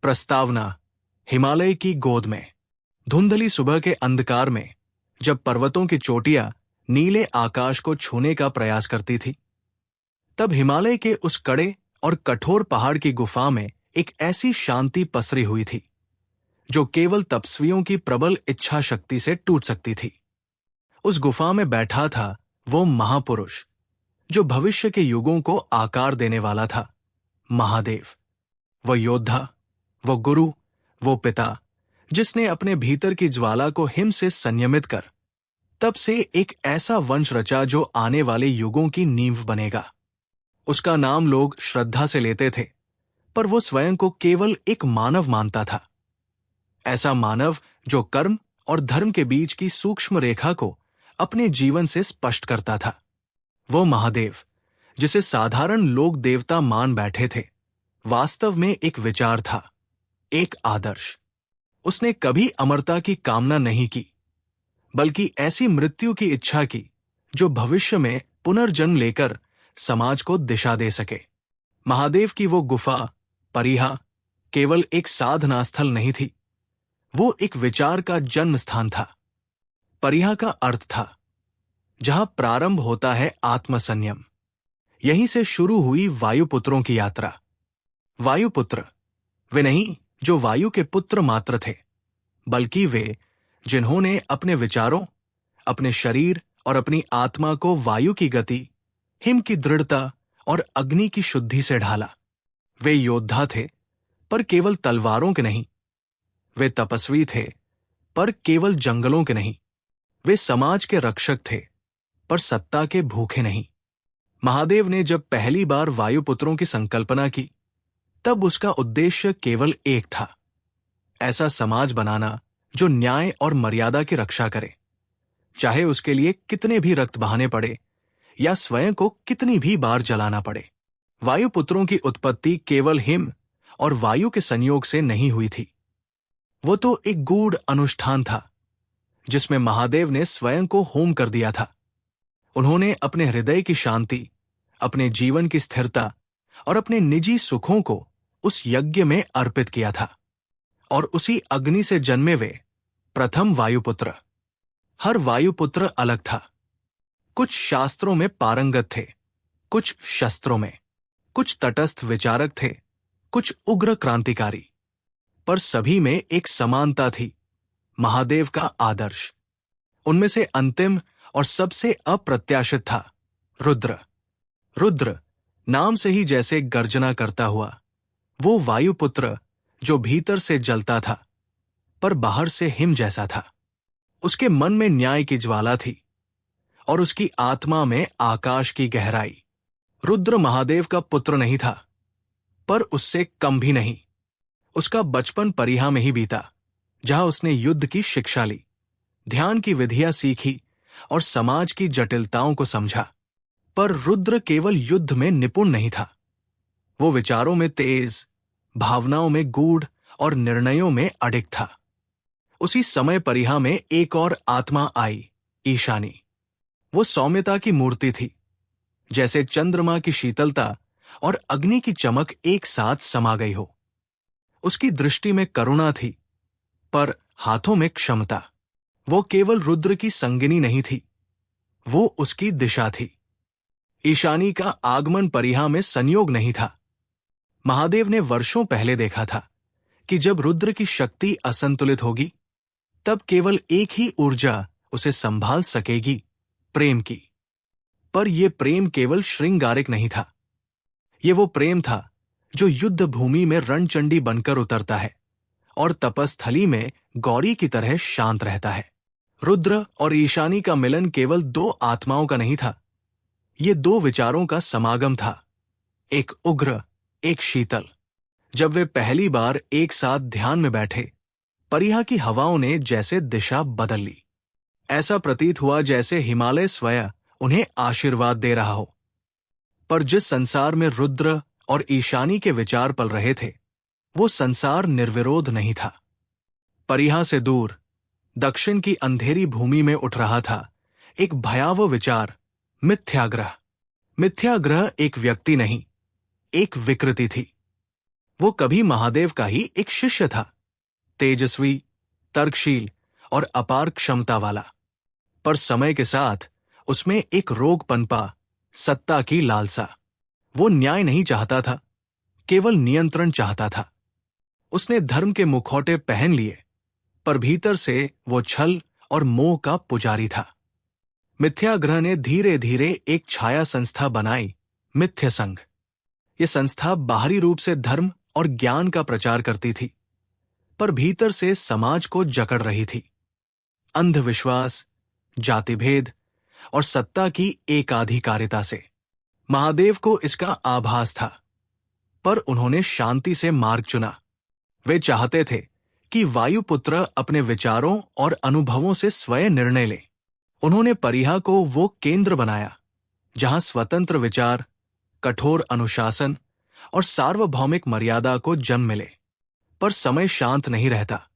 प्रस्तावना। हिमालय की गोद में। धुंधली सुबह के अंधकार में जब पर्वतों की चोटियां नीले आकाश को छूने का प्रयास करती थी, तब हिमालय के उस कड़े और कठोर पहाड़ की गुफा में एक ऐसी शांति पसरी हुई थी जो केवल तपस्वियों की प्रबल इच्छा शक्ति से टूट सकती थी। उस गुफा में बैठा था वो महापुरुष जो भविष्य के युगों को आकार देने वाला था, महादेव। वो योद्धा, वो गुरु, वो पिता जिसने अपने भीतर की ज्वाला को हिम से संयमित कर तब से एक ऐसा वंश रचा जो आने वाले युगों की नींव बनेगा। उसका नाम लोग श्रद्धा से लेते थे, पर वो स्वयं को केवल एक मानव मानता था। ऐसा मानव जो कर्म और धर्म के बीच की सूक्ष्म रेखा को अपने जीवन से स्पष्ट करता था। वो महादेव जिसे साधारण लोग देवता मान बैठे थे, वास्तव में एक विचार था, एक आदर्श। उसने कभी अमरता की कामना नहीं की, बल्कि ऐसी मृत्यु की इच्छा की जो भविष्य में पुनर्जन्म लेकर समाज को दिशा दे सके। महादेव की वो गुफा परिहा केवल एक साधना स्थल नहीं थी, वो एक विचार का जन्म स्थान था। परिहा का अर्थ था जहां प्रारंभ होता है आत्मसंयम। यहीं से शुरू हुई वायुपुत्रों की यात्रा। वायुपुत्र वे नहीं जो वायु के पुत्र मात्र थे, बल्कि वे जिन्होंने अपने विचारों, अपने शरीर और अपनी आत्मा को वायु की गति, हिम की दृढ़ता और अग्नि की शुद्धि से ढाला। वे योद्धा थे, पर केवल तलवारों के नहीं। वे तपस्वी थे, पर केवल जंगलों के नहीं। वे समाज के रक्षक थे, पर सत्ता के भूखे नहीं। महादेव ने जब पहली बार वायुपुत्रों की संकल्पना की, तब उसका उद्देश्य केवल एक था, ऐसा समाज बनाना जो न्याय और मर्यादा की रक्षा करे, चाहे उसके लिए कितने भी रक्त बहाने पड़े या स्वयं को कितनी भी बार जलाना पड़े। वायुपुत्रों की उत्पत्ति केवल हिम और वायु के संयोग से नहीं हुई थी। वो तो एक गूढ़ अनुष्ठान था जिसमें महादेव ने स्वयं को होम कर दिया था। उन्होंने अपने हृदय की शांति, अपने जीवन की स्थिरता और अपने निजी सुखों को उस यज्ञ में अर्पित किया था। और उसी अग्नि से जन्मे वे प्रथम वायुपुत्र। हर वायुपुत्र अलग था। कुछ शास्त्रों में पारंगत थे, कुछ शस्त्रों में, कुछ तटस्थ विचारक थे, कुछ उग्र क्रांतिकारी, पर सभी में एक समानता थी, महादेव का आदर्श। उनमें से अंतिम और सबसे अप्रत्याशित था रुद्र। रुद्र नाम से ही जैसे गर्जना करता हुआ, वो वायुपुत्र जो भीतर से जलता था, पर बाहर से हिम जैसा था। उसके मन में न्याय की ज्वाला थी और उसकी आत्मा में आकाश की गहराई। रुद्र महादेव का पुत्र नहीं था, पर उससे कम भी नहीं। उसका बचपन परिहा में ही बीता, जहां उसने युद्ध की शिक्षा ली, ध्यान की विधियां सीखी और समाज की जटिलताओं को समझा। पर रुद्र केवल युद्ध में निपुण नहीं था, वो विचारों में तेज, भावनाओं में गूढ़ और निर्णयों में अडिग था। उसी समय परिहा में एक और आत्मा आई, ईशानी। वो सौम्यता की मूर्ति थी, जैसे चंद्रमा की शीतलता और अग्नि की चमक एक साथ समा गई हो। उसकी दृष्टि में करुणा थी, पर हाथों में क्षमता। वो केवल रुद्र की संगिनी नहीं थी, वो उसकी दिशा थी। ईशानी का आगमन परिहा में संयोग नहीं था। महादेव ने वर्षों पहले देखा था कि जब रुद्र की शक्ति असंतुलित होगी, तब केवल एक ही ऊर्जा उसे संभाल सकेगी, प्रेम की। पर यह प्रेम केवल श्रृंगारिक नहीं था। यह वो प्रेम था जो युद्ध भूमि में रणचंडी बनकर उतरता है और तपस्थली में गौरी की तरह शांत रहता है। रुद्र और ईशानी का मिलन केवल दो आत्माओं का नहीं था, ये दो विचारों का समागम था, एक उग्र, एक शीतल। जब वे पहली बार एक साथ ध्यान में बैठे, परिहा की हवाओं ने जैसे दिशा बदल ली। ऐसा प्रतीत हुआ जैसे हिमालय स्वयं उन्हें आशीर्वाद दे रहा हो। पर जिस संसार में रुद्र और ईशानी के विचार पल रहे थे, वो संसार निर्विरोध नहीं था। परिहा से दूर दक्षिण की अंधेरी भूमि में उठ रहा था एक भयावह विचार, मिथ्याग्रह। मिथ्याग्रह एक व्यक्ति नहीं, एक विकृति थी। वो कभी महादेव का ही एक शिष्य था, तेजस्वी, तर्कशील और अपार क्षमता वाला। पर समय के साथ उसमें एक रोग पनपा, सत्ता की लालसा। वो न्याय नहीं चाहता था, केवल नियंत्रण चाहता था। उसने धर्म के मुखौटे पहन लिए, पर भीतर से वो छल और मोह का पुजारी था। मिथ्याग्रह ने धीरे धीरे एक छाया संस्था बनाई, मिथ्य संघ। ये संस्था बाहरी रूप से धर्म और ज्ञान का प्रचार करती थी, पर भीतर से समाज को जकड़ रही थी। अंधविश्वास, जातिभेद और सत्ता की एकाधिकारिता से। महादेव को इसका आभास था, पर उन्होंने शांति से मार्ग चुना। वे चाहते थे कि वायुपुत्र अपने विचारों और अनुभवों से स्वयं निर्णय ले। उन्होंने परिहा को वो केंद्र बनाया जहां स्वतंत्र विचार, कठोर अनुशासन और सार्वभौमिक मर्यादा को जन्म मिले। पर समय शांत नहीं रहता।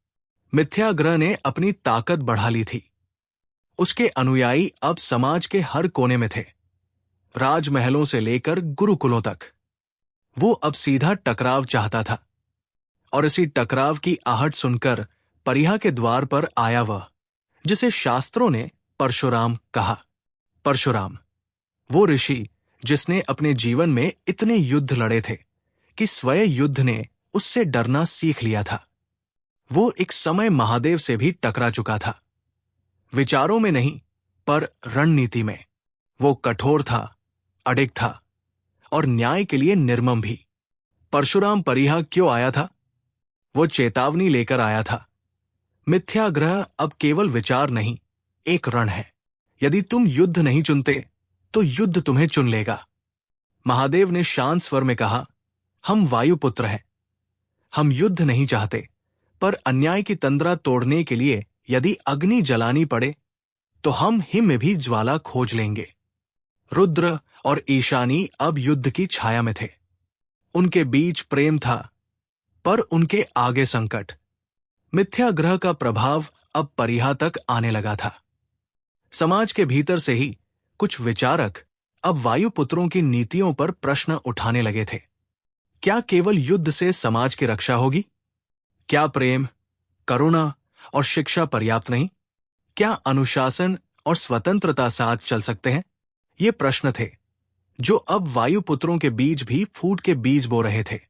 मिथ्याग्रह ने अपनी ताकत बढ़ा ली थी। उसके अनुयायी अब समाज के हर कोने में थे, राजमहलों से लेकर गुरुकुलों तक। वो अब सीधा टकराव चाहता था, और इसी टकराव की आहट सुनकर परिहा के द्वार पर आया वह, जिसे शास्त्रों ने परशुराम कहा। परशुराम, वो ऋषि जिसने अपने जीवन में इतने युद्ध लड़े थे कि स्वयं युद्ध ने उससे डरना सीख लिया था। वो एक समय महादेव से भी टकरा चुका था, विचारों में नहीं पर रणनीति में। वो कठोर था, अडिग था और न्याय के लिए निर्मम भी। परशुराम परिहा क्यों आया था? वो चेतावनी लेकर आया था। मिथ्याग्रह अब केवल विचार नहीं, एक रण है। यदि तुम युद्ध नहीं चुनते तो युद्ध तुम्हें चुन लेगा। महादेव ने शांत स्वर में कहा, हम वायुपुत्र हैं। हम युद्ध नहीं चाहते, पर अन्याय की तंद्रा तोड़ने के लिए यदि अग्नि जलानी पड़े तो हम हिम में भी ज्वाला खोज लेंगे। रुद्र और ईशानी अब युद्ध की छाया में थे। उनके बीच प्रेम था, पर उनके आगे संकट। मिथ्याग्रह का प्रभाव अब परिहा तक आने लगा था। समाज के भीतर से ही कुछ विचारक अब वायुपुत्रों की नीतियों पर प्रश्न उठाने लगे थे। क्या केवल युद्ध से समाज की रक्षा होगी? क्या प्रेम, करुणा और शिक्षा पर्याप्त नहीं? क्या अनुशासन और स्वतंत्रता साथ चल सकते हैं? ये प्रश्न थे जो अब वायुपुत्रों के बीच भी फूट के बीज बो रहे थे।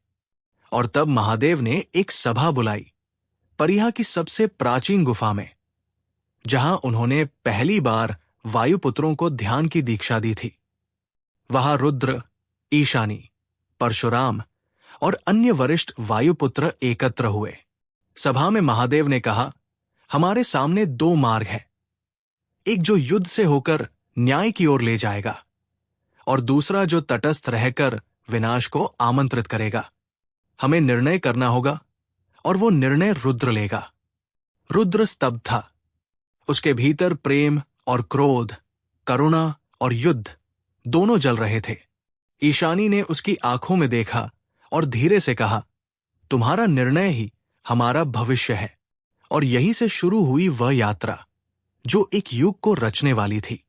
और तब महादेव ने एक सभा बुलाई, परिहा की सबसे प्राचीन गुफा में, जहां उन्होंने पहली बार वायुपुत्रों को ध्यान की दीक्षा दी थी। वहां रुद्र, ईशानी, परशुराम और अन्य वरिष्ठ वायुपुत्र एकत्र हुए। सभा में महादेव ने कहा, हमारे सामने दो मार्ग हैं। एक जो युद्ध से होकर न्याय की ओर ले जाएगा, और दूसरा जो तटस्थ रहकर विनाश को आमंत्रित करेगा। हमें निर्णय करना होगा, और वो निर्णय रुद्र लेगा। रुद्र स्तब्ध था। उसके भीतर प्रेम और क्रोध, करुणा और युद्ध दोनों जल रहे थे। ईशानी ने उसकी आंखों में देखा और धीरे से कहा, तुम्हारा निर्णय ही हमारा भविष्य है। और यहीं से शुरू हुई वह यात्रा जो एक युग को रचने वाली थी।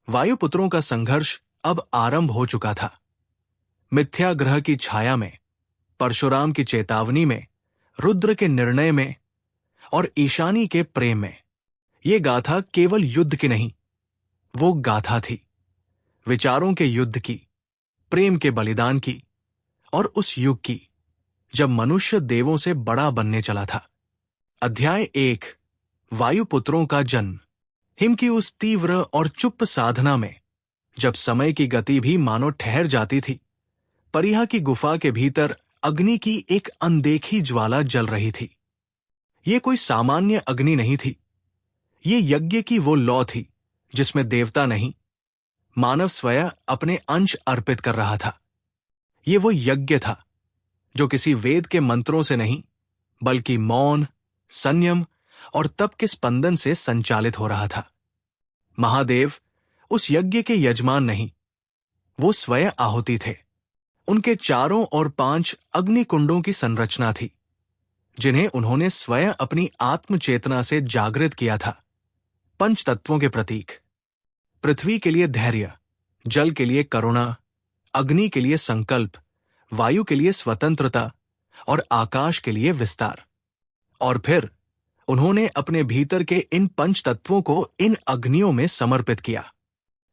वायुपुत्रों का संघर्ष अब आरंभ हो चुका था। मिथ्याग्रह की छाया में, परशुराम की चेतावनी में, रुद्र के निर्णय में और ईशानी के प्रेम में। ये गाथा केवल युद्ध की नहीं, वो गाथा थी विचारों के युद्ध की, प्रेम के बलिदान की, और उस युग की जब मनुष्य देवों से बड़ा बनने चला था। अध्याय 1, वायुपुत्रों का जन्म। हिम की उस तीव्र और चुप साधना में, जब समय की गति भी मानो ठहर जाती थी, परिहा की गुफा के भीतर अग्नि की एक अनदेखी ज्वाला जल रही थी। ये कोई सामान्य अग्नि नहीं थी। ये यज्ञ की वो लौ थी जिसमें देवता नहीं, मानव स्वयं अपने अंश अर्पित कर रहा था। ये वो यज्ञ था जो किसी वेद के मंत्रों से नहीं, बल्कि मौन, संयम और तप के स्पंदन से संचालित हो रहा था। महादेव उस यज्ञ के यजमान नहीं, वो स्वयं आहुति थे। उनके चारों ओर 5 अग्निकुंडों की संरचना थी, जिन्हें उन्होंने स्वयं अपनी आत्मचेतना से जागृत किया था। 5 तत्वों के प्रतीक, पृथ्वी के लिए धैर्य, जल के लिए करुणा, अग्नि के लिए संकल्प, वायु के लिए स्वतंत्रता और आकाश के लिए विस्तार। और फिर उन्होंने अपने भीतर के इन पंच तत्वों को इन अग्नियों में समर्पित किया।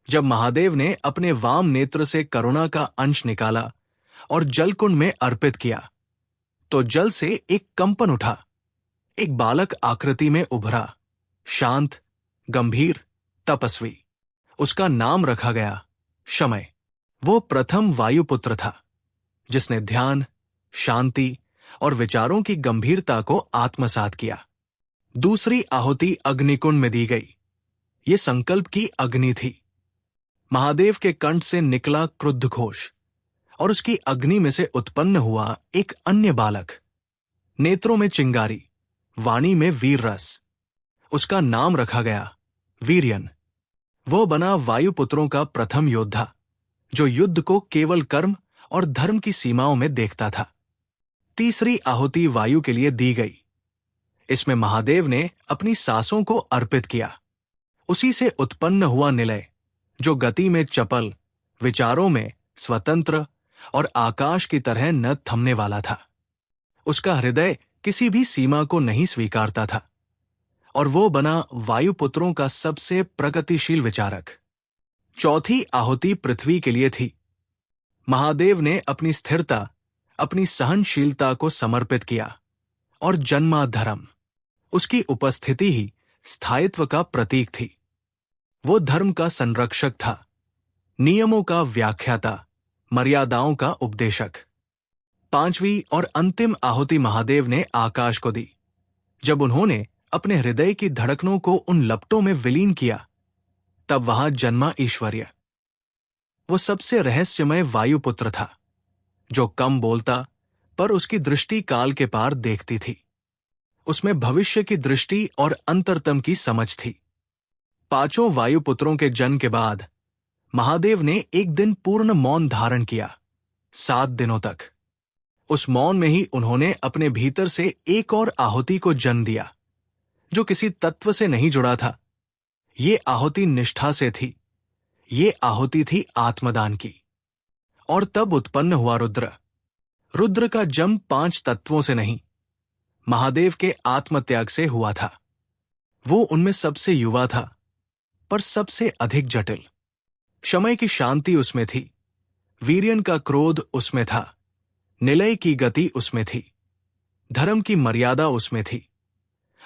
जब महादेव ने अपने वाम नेत्र से करुणा का अंश निकाला और जलकुंड में अर्पित किया, तो जल से एक कंपन उठा, एक बालक आकृति में उभरा, शांत, गंभीर, तपस्वी। उसका नाम रखा गया शमय। वो प्रथम वायुपुत्र था जिसने ध्यान, शांति और विचारों की गंभीरता को आत्मसात किया। दूसरी आहुति अग्निकुंड में दी गई। ये संकल्प की अग्नि थी। महादेव के कंठ से निकला क्रुद्ध घोष और उसकी अग्नि में से उत्पन्न हुआ एक अन्य बालक, नेत्रों में चिंगारी, वाणी में वीर रस। उसका नाम रखा गया वीर्यन। वो बना वायुपुत्रों का प्रथम योद्धा, जो युद्ध को केवल कर्म और धर्म की सीमाओं में देखता था। तीसरी आहुति वायु के लिए दी गई। इसमें महादेव ने अपनी सांसों को अर्पित किया। उसी से उत्पन्न हुआ निलय, जो गति में चपल, विचारों में स्वतंत्र और आकाश की तरह न थमने वाला था। उसका हृदय किसी भी सीमा को नहीं स्वीकारता था और वो बना वायुपुत्रों का सबसे प्रगतिशील विचारक। चौथी आहुति पृथ्वी के लिए थी। महादेव ने अपनी स्थिरता, अपनी सहनशीलता को समर्पित किया और जन्मा धर्म, उसकी उपस्थिति ही स्थायित्व का प्रतीक थी। वो धर्म का संरक्षक था, नियमों का व्याख्याता, मर्यादाओं का उपदेशक। पांचवी और अंतिम आहुति महादेव ने आकाश को दी। जब उन्होंने अपने हृदय की धड़कनों को उन लपटों में विलीन किया, तब वहां जन्मा ईश्वर्य। वो सबसे रहस्यमय वायुपुत्र था, जो कम बोलता पर उसकी दृष्टि काल के पार देखती थी। उसमें भविष्य की दृष्टि और अंतरतम की समझ थी। पांचों वायुपुत्रों के जन्म के बाद महादेव ने एक दिन पूर्ण मौन धारण किया, 7 दिनों तक। उस मौन में ही उन्होंने अपने भीतर से एक और आहुति को जन्म दिया, जो किसी तत्व से नहीं जुड़ा था। ये आहुति निष्ठा से थी। ये आहुति थी आत्मदान की। और तब उत्पन्न हुआ रुद्र। रुद्र का जन्म 5 तत्वों से नहीं, महादेव के आत्मत्याग से हुआ था। वो उनमें सबसे युवा था, पर सबसे अधिक जटिल। शमय की शांति उसमें थी, वीर्यन का क्रोध उसमें था, निलय की गति उसमें थी, धर्म की मर्यादा उसमें थी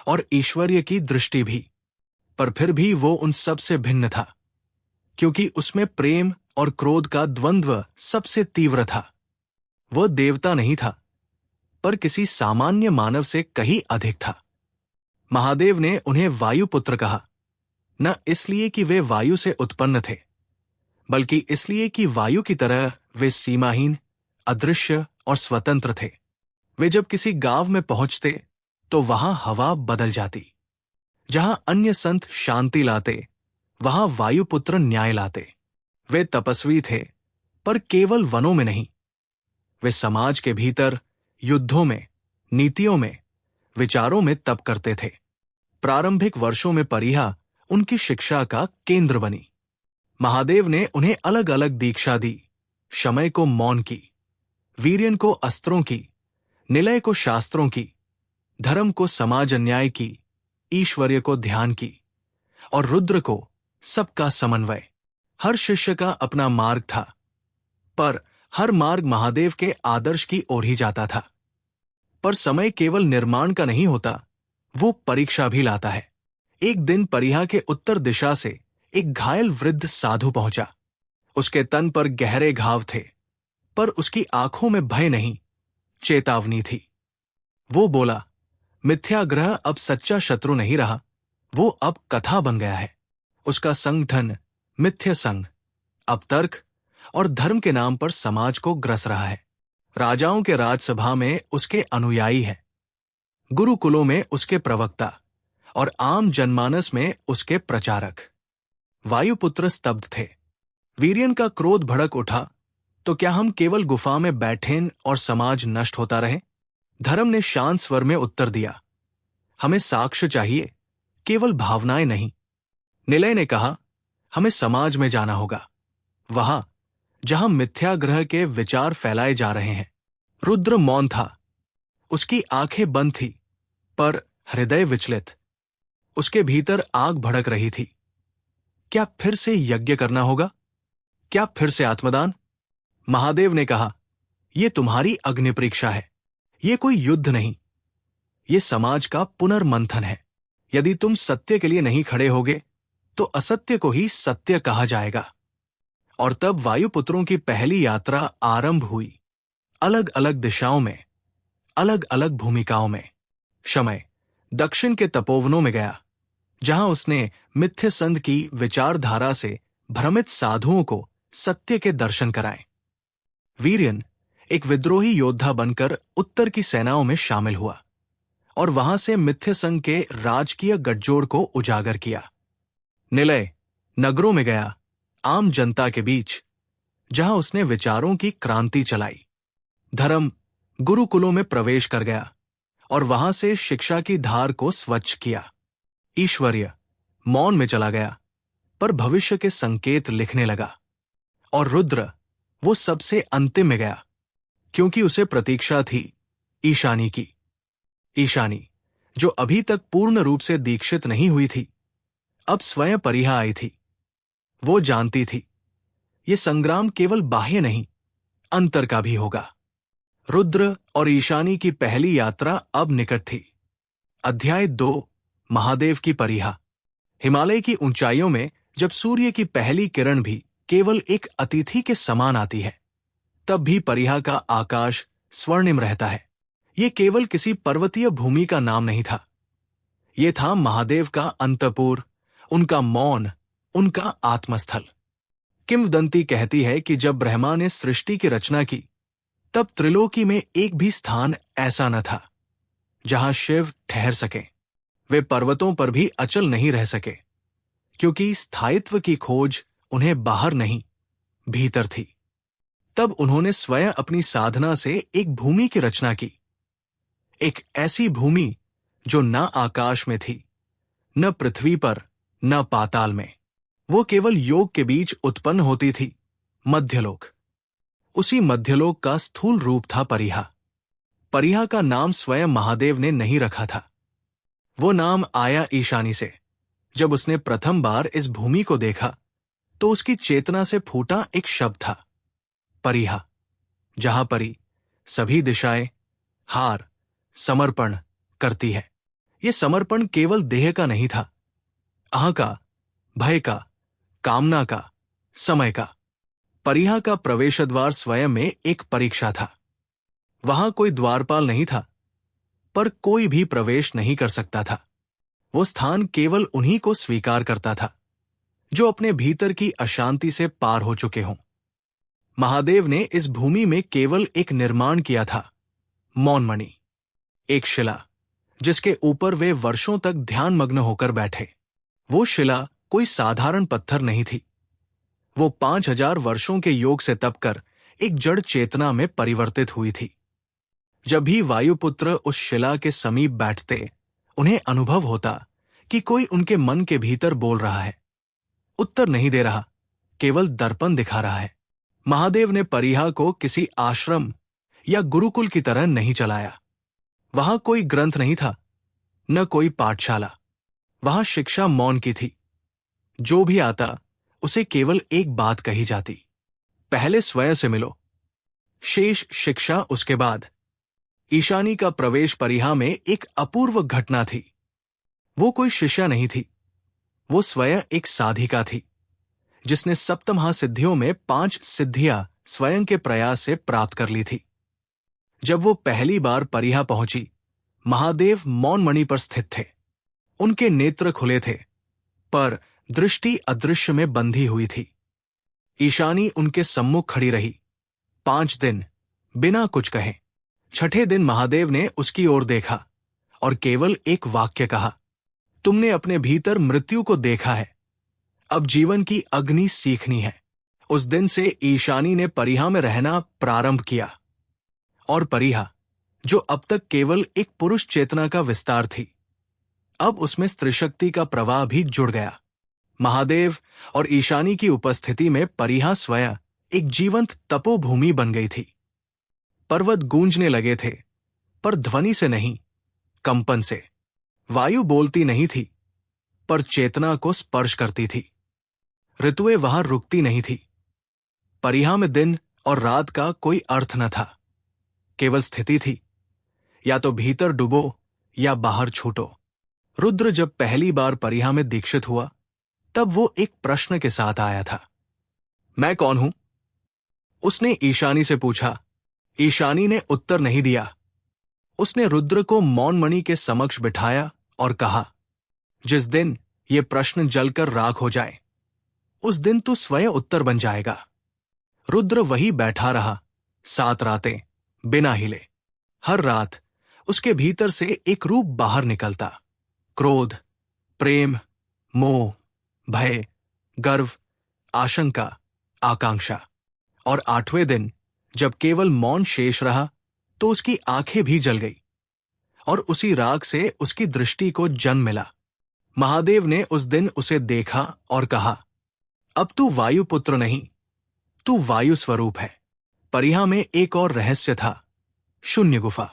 और ईश्वरीय की दृष्टि भी। पर फिर भी वो उन सबसे भिन्न था, क्योंकि उसमें प्रेम और क्रोध का द्वंद्व सबसे तीव्र था। वह देवता नहीं था, पर किसी सामान्य मानव से कहीं अधिक था। महादेव ने उन्हें वायुपुत्र कहा, न इसलिए कि वे वायु से उत्पन्न थे, बल्कि इसलिए कि वायु की तरह वे सीमाहीन, अदृश्य और स्वतंत्र थे। वे जब किसी गांव में पहुंचते तो वहां हवा बदल जाती। जहां अन्य संत शांति लाते, वहां वायुपुत्र न्याय लाते। वे तपस्वी थे, पर केवल वनों में नहीं। वे समाज के भीतर, युद्धों में, नीतियों में, विचारों में तप करते थे। प्रारंभिक वर्षों में परिहा उनकी शिक्षा का केंद्र बनी। महादेव ने उन्हें अलग अलग दीक्षा दी। शमय को मौन की, वीर्यन को अस्त्रों की, निलय को शास्त्रों की, धर्म को समाज अन्याय की, ईश्वर्य को ध्यान की और रुद्र को सबका समन्वय। हर शिष्य का अपना मार्ग था, पर हर मार्ग महादेव के आदर्श की ओर ही जाता था। पर समय केवल निर्माण का नहीं होता, वो परीक्षा भी लाता है। एक दिन परिहा के उत्तर दिशा से एक घायल वृद्ध साधु पहुंचा। उसके तन पर गहरे घाव थे, पर उसकी आंखों में भय नहीं, चेतावनी थी। वो बोला, मिथ्याग्रह अब सच्चा शत्रु नहीं रहा, वो अब कथा बन गया है। उसका संगठन मिथ्य संग अब तर्क और धर्म के नाम पर समाज को ग्रस रहा है। राजाओं के राजसभा में उसके अनुयायी हैं, गुरुकुलों में उसके प्रवक्ता और आम जनमानस में उसके प्रचारक। वायुपुत्र स्तब्ध थे। वीर्यन का क्रोध भड़क उठा, तो क्या हम केवल गुफा में बैठें और समाज नष्ट होता रहे? धर्म ने शांत स्वर में उत्तर दिया, हमें साक्ष्य चाहिए, केवल भावनाएं नहीं। निलय ने कहा, हमें समाज में जाना होगा, वहां जहां मिथ्याग्रह के विचार फैलाए जा रहे हैं। रुद्र मौन था, उसकी आंखें बंद थी, पर हृदय विचलित। उसके भीतर आग भड़क रही थी। क्या फिर से यज्ञ करना होगा? क्या फिर से आत्मदान? महादेव ने कहा, यह तुम्हारी अग्नि परीक्षा है, यह कोई युद्ध नहीं। यह समाज का पुनर्मंथन है। यदि तुम सत्य के लिए नहीं खड़े होगे तो असत्य को ही सत्य कहा जाएगा। और तब वायुपुत्रों की पहली यात्रा आरंभ हुई, अलग अलग दिशाओं में, अलग अलग भूमिकाओं में। शमय दक्षिण के तपोवनों में गया, जहां उसने मिथ्यसंध की विचारधारा से भ्रमित साधुओं को सत्य के दर्शन कराए। वीर्यन एक विद्रोही योद्धा बनकर उत्तर की सेनाओं में शामिल हुआ और वहां से मिथ्यसंघ के राजकीय गठजोड़ को उजागर किया। निलय नगरों में गया, आम जनता के बीच, जहां उसने विचारों की क्रांति चलाई। धर्म गुरुकुलों में प्रवेश कर गया और वहां से शिक्षा की धार को स्वच्छ किया। ईश्वरीय मौन में चला गया, पर भविष्य के संकेत लिखने लगा। और रुद्र वो सबसे अंतिम में गया, क्योंकि उसे प्रतीक्षा थी ईशानी की। ईशानी, जो अभी तक पूर्ण रूप से दीक्षित नहीं हुई थी, अब स्वयं परिहा आई थी। वो जानती थी, ये संग्राम केवल बाह्य नहीं, अंतर का भी होगा। रुद्र और ईशानी की पहली यात्रा अब निकट थी। अध्याय 2, महादेव की परिहा। हिमालय की ऊंचाइयों में जब सूर्य की पहली किरण भी केवल एक अतिथि के समान आती है, तब भी परिहा का आकाश स्वर्णिम रहता है। ये केवल किसी पर्वतीय भूमि का नाम नहीं था, ये था महादेव का अंतपुर, उनका मौन, उनका आत्मस्थल। किंवदंती कहती है कि जब ब्रह्मा ने सृष्टि की रचना की, तब त्रिलोकी में एक भी स्थान ऐसा न था जहां शिव ठहर सके। वे पर्वतों पर भी अचल नहीं रह सके, क्योंकि स्थायित्व की खोज उन्हें बाहर नहीं, भीतर थी। तब उन्होंने स्वयं अपनी साधना से एक भूमि की रचना की, एक ऐसी भूमि जो न आकाश में थी, न पृथ्वी पर, न पाताल में। वो केवल योग के बीच उत्पन्न होती थी, मध्यलोक। उसी मध्यलोक का स्थूल रूप था परिहा। परिहा का नाम स्वयं महादेव ने नहीं रखा था। वो नाम आया ईशानी से। जब उसने प्रथम बार इस भूमि को देखा, तो उसकी चेतना से फूटा एक शब्द था, परिहा। जहां परी सभी दिशाएं हार, समर्पण करती है। यह समर्पण केवल देह का नहीं था, अह का, भय का, कामना का, समय का। परिहा का प्रवेश द्वार स्वयं में एक परीक्षा था। वहां कोई द्वारपाल नहीं था, पर कोई भी प्रवेश नहीं कर सकता था। वो स्थान केवल उन्हीं को स्वीकार करता था जो अपने भीतर की अशांति से पार हो चुके हों। महादेव ने इस भूमि में केवल एक निर्माण किया था, मौनमणि, एक शिला जिसके ऊपर वे वर्षों तक ध्यानमग्न होकर बैठे। वो शिला कोई साधारण पत्थर नहीं थी। वो 5000 वर्षों के योग से तपकर एक जड़ चेतना में परिवर्तित हुई थी। जब भी वायुपुत्र उस शिला के समीप बैठते, उन्हें अनुभव होता कि कोई उनके मन के भीतर बोल रहा है, उत्तर नहीं दे रहा, केवल दर्पण दिखा रहा है। महादेव ने परिहा को किसी आश्रम या गुरुकुल की तरह नहीं चलाया। वहां कोई ग्रंथ नहीं था, न कोई पाठशाला। वहां शिक्षा मौन की थी। जो भी आता, उसे केवल एक बात कही जाती, पहले स्वयं से मिलो, शेष शिक्षा उसके बाद। ईशानी का प्रवेश परिहा में एक अपूर्व घटना थी। वो कोई शिष्या नहीं थी, वो स्वयं एक साधिका थी, जिसने सप्तमहासिद्धियों में 5 सिद्धियां स्वयं के प्रयास से प्राप्त कर ली थी। जब वो पहली बार परिहा पहुंची, महादेव मौनमणि पर स्थित थे। उनके नेत्र खुले थे, पर दृष्टि अदृश्य में बंधी हुई थी। ईशानी उनके सम्मुख खड़ी रही 5 दिन, बिना कुछ कहे। छठे दिन महादेव ने उसकी ओर देखा और केवल एक वाक्य कहा, तुमने अपने भीतर मृत्यु को देखा है, अब जीवन की अग्नि सीखनी है। उस दिन से ईशानी ने परिहा में रहना प्रारंभ किया। और परिहा, जो अब तक केवल एक पुरुष चेतना का विस्तार थी, अब उसमें स्त्रीशक्ति का प्रवाह भी जुड़ गया। महादेव और ईशानी की उपस्थिति में परिहा स्वयं एक जीवंत तपोभूमि बन गई थी। पर्वत गूंजने लगे थे, पर ध्वनि से नहीं, कंपन से। वायु बोलती नहीं थी, पर चेतना को स्पर्श करती थी। ऋतुएं वहां रुकती नहीं थी। परिहा में दिन और रात का कोई अर्थ न था, केवल स्थिति थी, या तो भीतर डूबो या बाहर छूटो। रुद्र जब पहली बार परिहा में दीक्षित हुआ, तब वो एक प्रश्न के साथ आया था। मैं कौन हूं? उसने ईशानी से पूछा। ईशानी ने उत्तर नहीं दिया। उसने रुद्र को मौनमणि के समक्ष बिठाया और कहा, जिस दिन ये प्रश्न जलकर राख हो जाए, उस दिन तू स्वयं उत्तर बन जाएगा। रुद्र वही बैठा रहा 7 रातें, बिना हिले। हर रात उसके भीतर से एक रूप बाहर निकलता। क्रोध, प्रेम, मोह, भय, गर्व, आशंका, आकांक्षा। और 8वें दिन जब केवल मौन शेष रहा, तो उसकी आंखें भी जल गई और उसी राग से उसकी दृष्टि को जन्म मिला। महादेव ने उस दिन उसे देखा और कहा, अब तू वायुपुत्र नहीं, तू वायु स्वरूप है। परिहा में एक और रहस्य था, शून्य गुफा।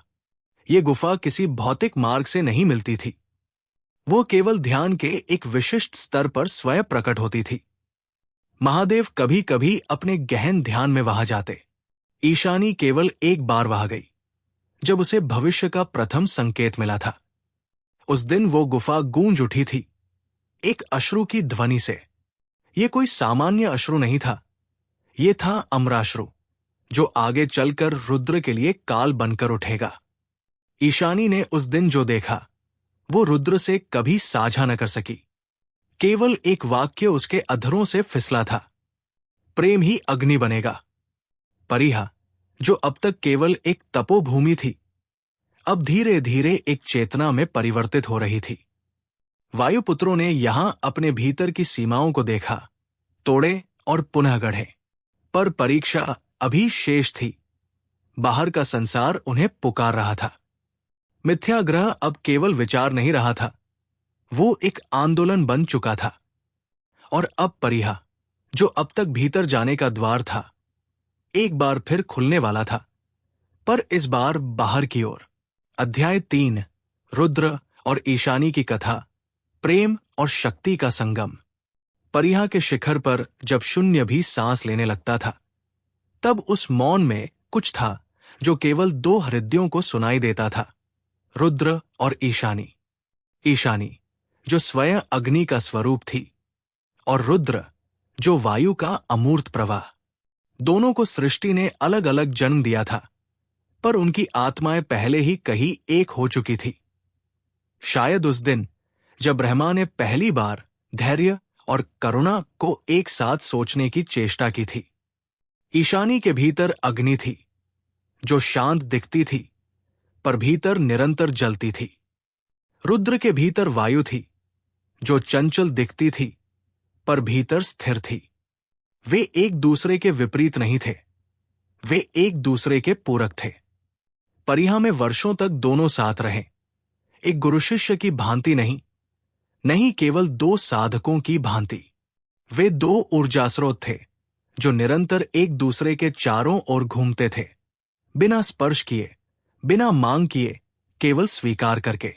ये गुफा किसी भौतिक मार्ग से नहीं मिलती थी। वो केवल ध्यान के एक विशिष्ट स्तर पर स्वयं प्रकट होती थी। महादेव कभी कभी अपने गहन ध्यान में वहां जाते। ईशानी केवल एक बार वहां गई, जब उसे भविष्य का प्रथम संकेत मिला था। उस दिन वो गुफा गूंज उठी थी, एक अश्रु की ध्वनि से। ये कोई सामान्य अश्रु नहीं था, ये था अमराश्रु, जो आगे चलकर रुद्र के लिए काल बनकर उठेगा। ईशानी ने उस दिन जो देखा, वो रुद्र से कभी साझा न कर सकी। केवल एक वाक्य उसके अधरों से फिसला था, प्रेम ही अग्नि बनेगा। परिहा, जो अब तक केवल एक तपोभूमि थी, अब धीरे धीरे एक चेतना में परिवर्तित हो रही थी। वायुपुत्रों ने यहां अपने भीतर की सीमाओं को देखा, तोड़े और पुनः गढ़े। पर परीक्षा अभी शेष थी। बाहर का संसार उन्हें पुकार रहा था। मिथ्याग्रह अब केवल विचार नहीं रहा था, वो एक आंदोलन बन चुका था। और अब परिहा, जो अब तक भीतर जाने का द्वार था, एक बार फिर खुलने वाला था, पर इस बार बाहर की ओर। अध्याय 3, रुद्र और ईशानी की कथा, प्रेम और शक्ति का संगम। परिहा के शिखर पर जब शून्य भी सांस लेने लगता था, तब उस मौन में कुछ था जो केवल 2 हृदयों को सुनाई देता था, रुद्र और ईशानी। ईशानी जो स्वयं अग्नि का स्वरूप थी, और रुद्र जो वायु का अमूर्त प्रवाह। दोनों को सृष्टि ने अलग अलग जन्म दिया था, पर उनकी आत्माएं पहले ही कहीं एक हो चुकी थी। शायद उस दिन जब ब्रह्मा ने पहली बार धैर्य और करुणा को एक साथ सोचने की चेष्टा की थी। ईशानी के भीतर अग्नि थी, जो शांत दिखती थी, पर भीतर निरंतर जलती थी। रुद्र के भीतर वायु थी, जो चंचल दिखती थी, पर भीतर स्थिर थी। वे एक दूसरे के विपरीत नहीं थे, वे एक दूसरे के पूरक थे। परिहा में वर्षों तक दोनों साथ रहे, एक गुरु शिष्य की भांति नहीं, नहीं केवल 2 साधकों की भांति। वे 2 ऊर्जा स्रोत थे, जो निरंतर एक दूसरे के चारों ओर घूमते थे, बिना स्पर्श किए, बिना मांग किए, केवल स्वीकार करके।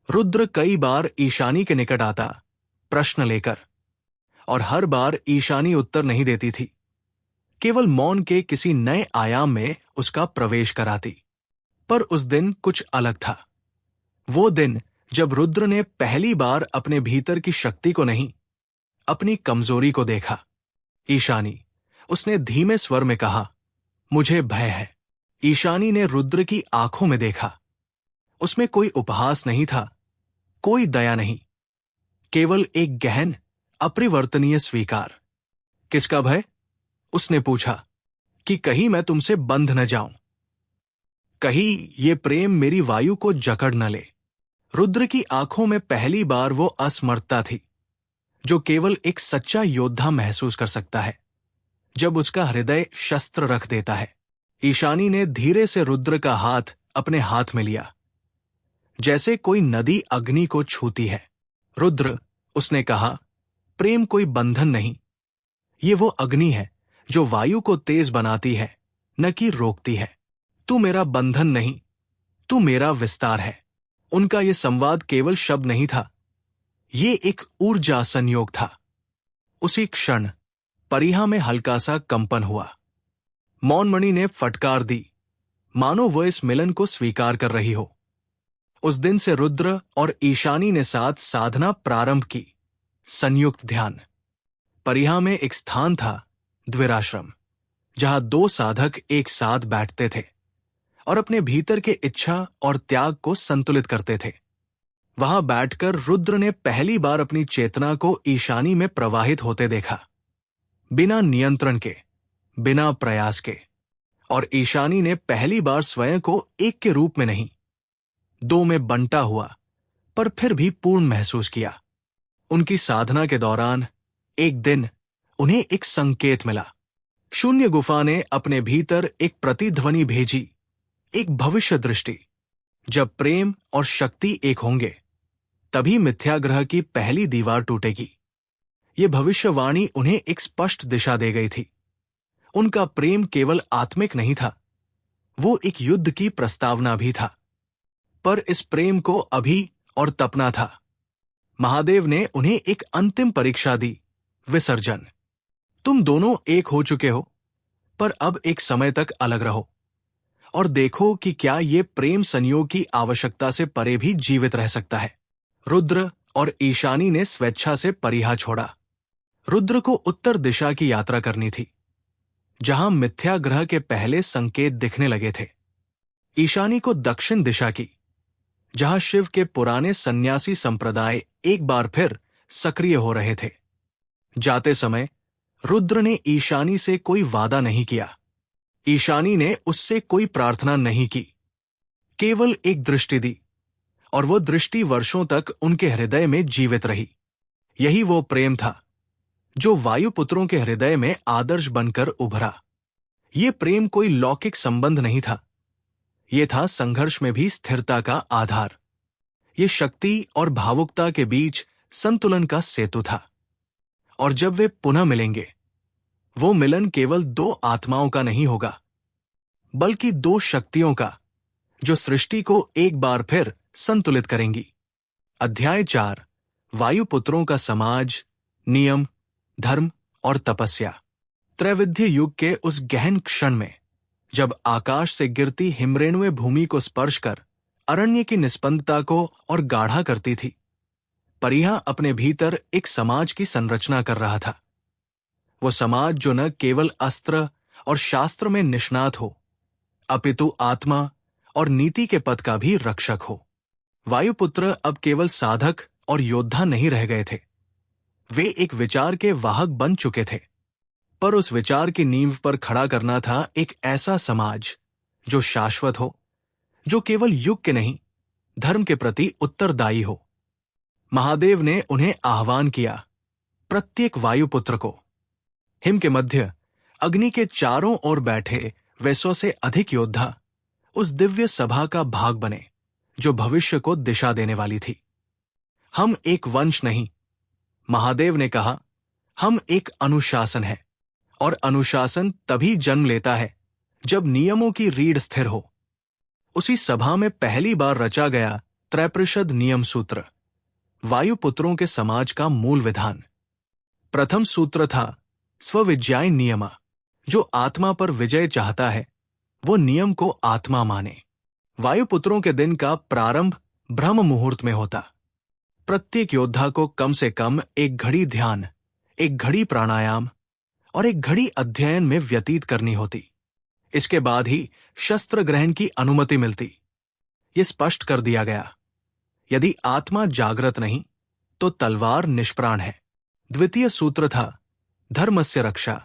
रुद्र कई बार ईशानी के निकट आता, प्रश्न लेकर, और हर बार ईशानी उत्तर नहीं देती थी, केवल मौन के किसी नए आयाम में उसका प्रवेश कराती। पर उस दिन कुछ अलग था। वो दिन जब रुद्र ने पहली बार अपने भीतर की शक्ति को नहीं, अपनी कमजोरी को देखा। ईशानी, उसने धीमे स्वर में कहा, मुझे भय है। ईशानी ने रुद्र की आंखों में देखा। उसमें कोई उपहास नहीं था, कोई दया नहीं, केवल एक गहन अपरिवर्तनीय स्वीकार। किसका भय? उसने पूछा, कि कहीं मैं तुमसे बंध न जाऊं, कहीं ये प्रेम मेरी वायु को जकड़ न ले। रुद्र की आंखों में पहली बार वो असमर्थता थी, जो केवल एक सच्चा योद्धा महसूस कर सकता है, जब उसका हृदय शस्त्र रख देता है। ईशानी ने धीरे से रुद्र का हाथ अपने हाथ में लिया, जैसे कोई नदी अग्नि को छूती है। रुद्र, उसने कहा, प्रेम कोई बंधन नहीं, ये वो अग्नि है जो वायु को तेज बनाती है, न कि रोकती है। तू मेरा बंधन नहीं, तू मेरा विस्तार है। उनका यह संवाद केवल शब्द नहीं था, ये एक ऊर्जा संयोग था। उसी क्षण परिहा में हल्का सा कंपन हुआ। मौनमणि ने फटकार दी, मानो वह इस मिलन को स्वीकार कर रही हो। उस दिन से रुद्र और ईशानी ने साथ साधना प्रारंभ की। संयुक्त ध्यान। परिहा में एक स्थान था, द्विराश्रम, जहां दो साधक एक साथ बैठते थे और अपने भीतर के इच्छा और त्याग को संतुलित करते थे। वहां बैठकर रुद्र ने पहली बार अपनी चेतना को ईशानी में प्रवाहित होते देखा, बिना नियंत्रण के, बिना प्रयास के। और ईशानी ने पहली बार स्वयं को एक के रूप में नहीं, दो में बंटा हुआ पर फिर भी पूर्ण महसूस किया। उनकी साधना के दौरान एक दिन उन्हें एक संकेत मिला। शून्य गुफा ने अपने भीतर एक प्रतिध्वनि भेजी, एक भविष्य दृष्टि। जब प्रेम और शक्ति एक होंगे, तभी मिथ्याग्रह की पहली दीवार टूटेगी। ये भविष्यवाणी उन्हें एक स्पष्ट दिशा दे गई थी। उनका प्रेम केवल आत्मिक नहीं था, वो एक युद्ध की प्रस्तावना भी था। पर इस प्रेम को अभी और तपना था। महादेव ने उन्हें एक अंतिम परीक्षा दी, विसर्जन। तुम दोनों एक हो चुके हो, पर अब एक समय तक अलग रहो और देखो कि क्या ये प्रेम संयोग की आवश्यकता से परे भी जीवित रह सकता है। रुद्र और ईशानी ने स्वेच्छा से परिहा छोड़ा। रुद्र को उत्तर दिशा की यात्रा करनी थी, जहां मिथ्याग्रह के पहले संकेत दिखने लगे थे। ईशानी को दक्षिण दिशा की, जहां शिव के पुराने सन्यासी संप्रदाय एक बार फिर सक्रिय हो रहे थे। जाते समय रुद्र ने ईशानी से कोई वादा नहीं किया। ईशानी ने उससे कोई प्रार्थना नहीं की, केवल एक दृष्टि दी, और वो दृष्टि वर्षों तक उनके हृदय में जीवित रही। यही वो प्रेम था जो वायुपुत्रों के हृदय में आदर्श बनकर उभरा। ये प्रेम कोई लौकिक संबंध नहीं था, ये था संघर्ष में भी स्थिरता का आधार। ये शक्ति और भावुकता के बीच संतुलन का सेतु था। और जब वे पुनः मिलेंगे, वो मिलन केवल दो आत्माओं का नहीं होगा, बल्कि दो शक्तियों का, जो सृष्टि को एक बार फिर संतुलित करेंगी। अध्याय 4, वायुपुत्रों का समाज, नियम, धर्म और तपस्या। त्रैविध्य युग के उस गहन क्षण में, जब आकाश से गिरती हिमरेणुएं भूमि को स्पर्श कर अरण्य की निस्पंदता को और गाढ़ा करती थी, परिहा अपने भीतर एक समाज की संरचना कर रहा था। वो समाज जो न केवल अस्त्र और शास्त्र में निष्णात हो, अपितु आत्मा और नीति के पथ का भी रक्षक हो। वायुपुत्र अब केवल साधक और योद्धा नहीं रह गए थे, वे एक विचार के वाहक बन चुके थे। पर उस विचार की नींव पर खड़ा करना था एक ऐसा समाज जो शाश्वत हो, जो केवल युग के नहीं, धर्म के प्रति उत्तरदायी हो। महादेव ने उन्हें आह्वान किया, प्रत्येक वायुपुत्र को। हिम के मध्य अग्नि के चारों ओर बैठे वे 100 से अधिक योद्धा उस दिव्य सभा का भाग बने, जो भविष्य को दिशा देने वाली थी। हम एक वंश नहीं, महादेव ने कहा, हम एक अनुशासन है, और अनुशासन तभी जन्म लेता है जब नियमों की रीढ़ स्थिर हो। उसी सभा में पहली बार रचा गया त्रैपरिषद नियम सूत्र, वायुपुत्रों के समाज का मूल विधान। प्रथम सूत्र था स्वविज्ञाय नियमा। जो आत्मा पर विजय चाहता है, वो नियम को आत्मा माने। वायुपुत्रों के दिन का प्रारंभ ब्रह्म मुहूर्त में होता। प्रत्येक योद्धा को कम से कम एक घड़ी ध्यान, एक घड़ी प्राणायाम और एक घड़ी अध्ययन में व्यतीत करनी होती। इसके बाद ही शस्त्र ग्रहण की अनुमति मिलती। ये स्पष्ट कर दिया गया, यदि आत्मा जागृत नहीं तो तलवार निष्प्राण है। द्वितीय सूत्र था धर्मस्य रक्षा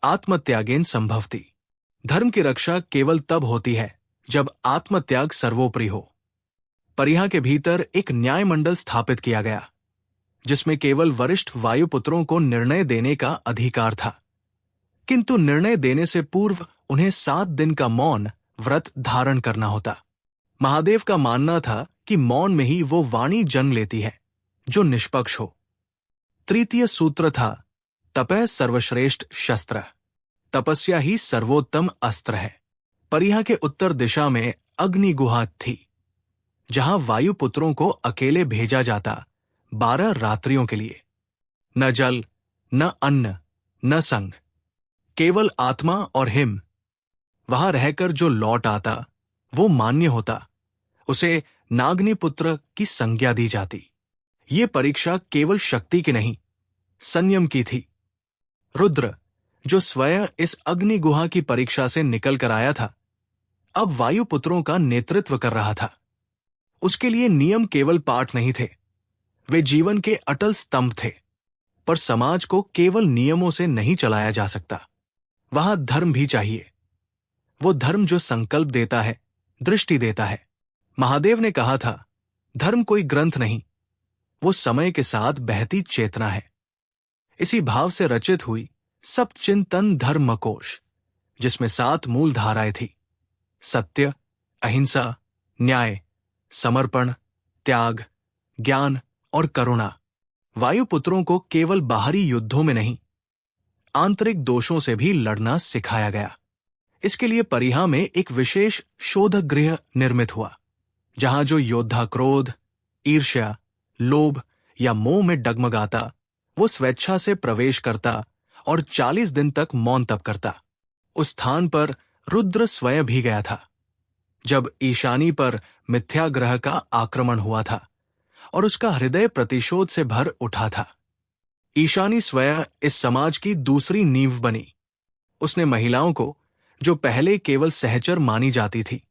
आत्मत्यागेन संभवति। धर्म की रक्षा केवल तब होती है जब आत्मत्याग सर्वोपरि हो। परिहा के भीतर एक न्याय मंडल स्थापित किया गया, जिसमें केवल वरिष्ठ वायुपुत्रों को निर्णय देने का अधिकार था, किंतु निर्णय देने से पूर्व उन्हें 7 दिन का मौन व्रत धारण करना होता। महादेव का मानना था कि मौन में ही वो वाणी जन्म लेती है जो निष्पक्ष हो। तृतीय सूत्र था तपः सर्वश्रेष्ठ शस्त्र। तपस्या ही सर्वोत्तम अस्त्र है। परिहा के उत्तर दिशा में अग्नि गुहा थी, जहां वायुपुत्रों को अकेले भेजा जाता 12 रात्रियों के लिए। न जल, न अन्न, न संग, केवल आत्मा और हिम। वहां रहकर जो लौट आता वो मान्य होता, उसे नाग्निपुत्र की संज्ञा दी जाती। ये परीक्षा केवल शक्ति की नहीं, संयम की थी। रुद्र, जो स्वयं इस अग्नि गुहा की परीक्षा से निकल कर आया था, अब वायुपुत्रों का नेतृत्व कर रहा था। उसके लिए नियम केवल पाठ नहीं थे, वे जीवन के अटल स्तंभ थे। पर समाज को केवल नियमों से नहीं चलाया जा सकता, वहां धर्म भी चाहिए। वो धर्म जो संकल्प देता है, दृष्टि देता है। महादेव ने कहा था, धर्म कोई ग्रंथ नहीं, वो समय के साथ बहती चेतना है। इसी भाव से रचित हुई सब चिंतन धर्मकोश, जिसमें 7 मूल धाराएं थी: सत्य, अहिंसा, न्याय, समर्पण, त्याग, ज्ञान और करुणा। वायुपुत्रों को केवल बाहरी युद्धों में नहीं, आंतरिक दोषों से भी लड़ना सिखाया गया। इसके लिए परिहा में एक विशेष शोधक गृह निर्मित हुआ, जहां जो योद्धा क्रोध, ईर्ष्या, लोभ या मोह में डगमगाता, वो स्वेच्छा से प्रवेश करता और 40 दिन तक मौन तप करता। उस स्थान पर रुद्र स्वयं भी गया था, जब ईशानी पर मिथ्याग्रह का आक्रमण हुआ था और उसका हृदय प्रतिशोध से भर उठा था। ईशानी स्वयं इस समाज की दूसरी नींव बनी। उसने महिलाओं को, जो पहले केवल सहचर मानी जाती थी,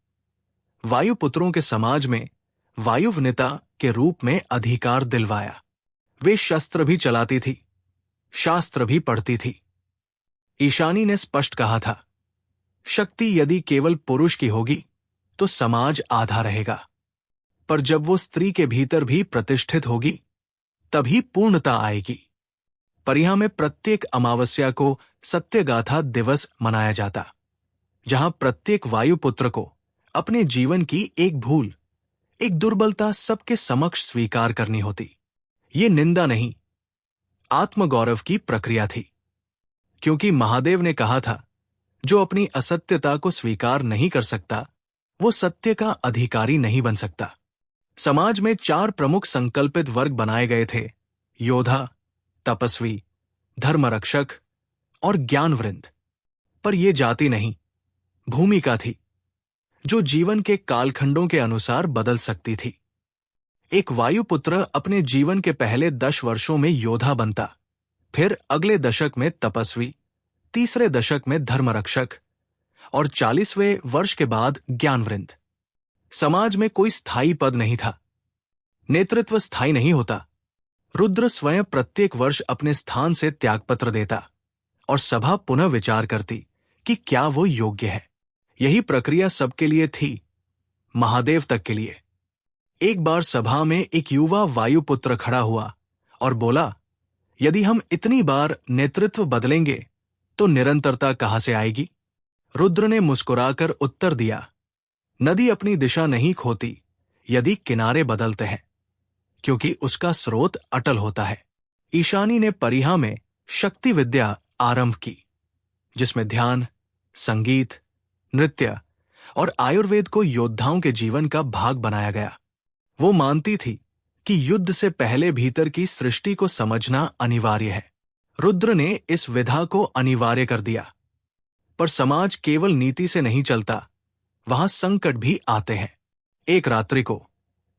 वायुपुत्रों के समाज में वायुवनिता के रूप में अधिकार दिलवाया। वे शस्त्र भी चलाती थी, शास्त्र भी पढ़ती थी। ईशानी ने स्पष्ट कहा था, शक्ति यदि केवल पुरुष की होगी तो समाज आधा रहेगा, पर जब वो स्त्री के भीतर भी प्रतिष्ठित होगी, तभी पूर्णता आएगी। परिहा में प्रत्येक अमावस्या को सत्यगाथा दिवस मनाया जाता, जहां प्रत्येक वायुपुत्र को अपने जीवन की एक भूल, एक दुर्बलता सबके समक्ष स्वीकार करनी होती। ये निंदा नहीं, आत्मगौरव की प्रक्रिया थी। क्योंकि महादेव ने कहा था, जो अपनी असत्यता को स्वीकार नहीं कर सकता, वो सत्य का अधिकारी नहीं बन सकता। समाज में 4 प्रमुख संकल्पित वर्ग बनाए गए थे: योद्धा, तपस्वी, धर्मरक्षक और ज्ञानवृंद। पर यह जाति नहीं, भूमिका थी, जो जीवन के कालखंडों के अनुसार बदल सकती थी। एक वायुपुत्र अपने जीवन के पहले 10 वर्षों में योद्धा बनता, फिर अगले दशक में तपस्वी, तीसरे दशक में धर्मरक्षक और 40वें वर्ष के बाद ज्ञानवृंद। समाज में कोई स्थायी पद नहीं था, नेतृत्व स्थायी नहीं होता। रुद्र स्वयं प्रत्येक वर्ष अपने स्थान से त्यागपत्र देता और सभा पुनः विचार करती कि क्या वो योग्य है। यही प्रक्रिया सबके लिए थी, महादेव तक के लिए। एक बार सभा में एक युवा वायुपुत्र खड़ा हुआ और बोला, यदि हम इतनी बार नेतृत्व बदलेंगे तो निरंतरता कहां से आएगी? रुद्र ने मुस्कुराकर उत्तर दिया, नदी अपनी दिशा नहीं खोती यदि किनारे बदलते हैं, क्योंकि उसका स्रोत अटल होता है। ईशानी ने परिहा में शक्ति विद्या आरंभ की, जिसमें ध्यान, संगीत, नृत्य और आयुर्वेद को योद्धाओं के जीवन का भाग बनाया गया। वो मानती थी कि युद्ध से पहले भीतर की सृष्टि को समझना अनिवार्य है। रुद्र ने इस विधा को अनिवार्य कर दिया। पर समाज केवल नीति से नहीं चलता, वहां संकट भी आते हैं। एक रात्रि को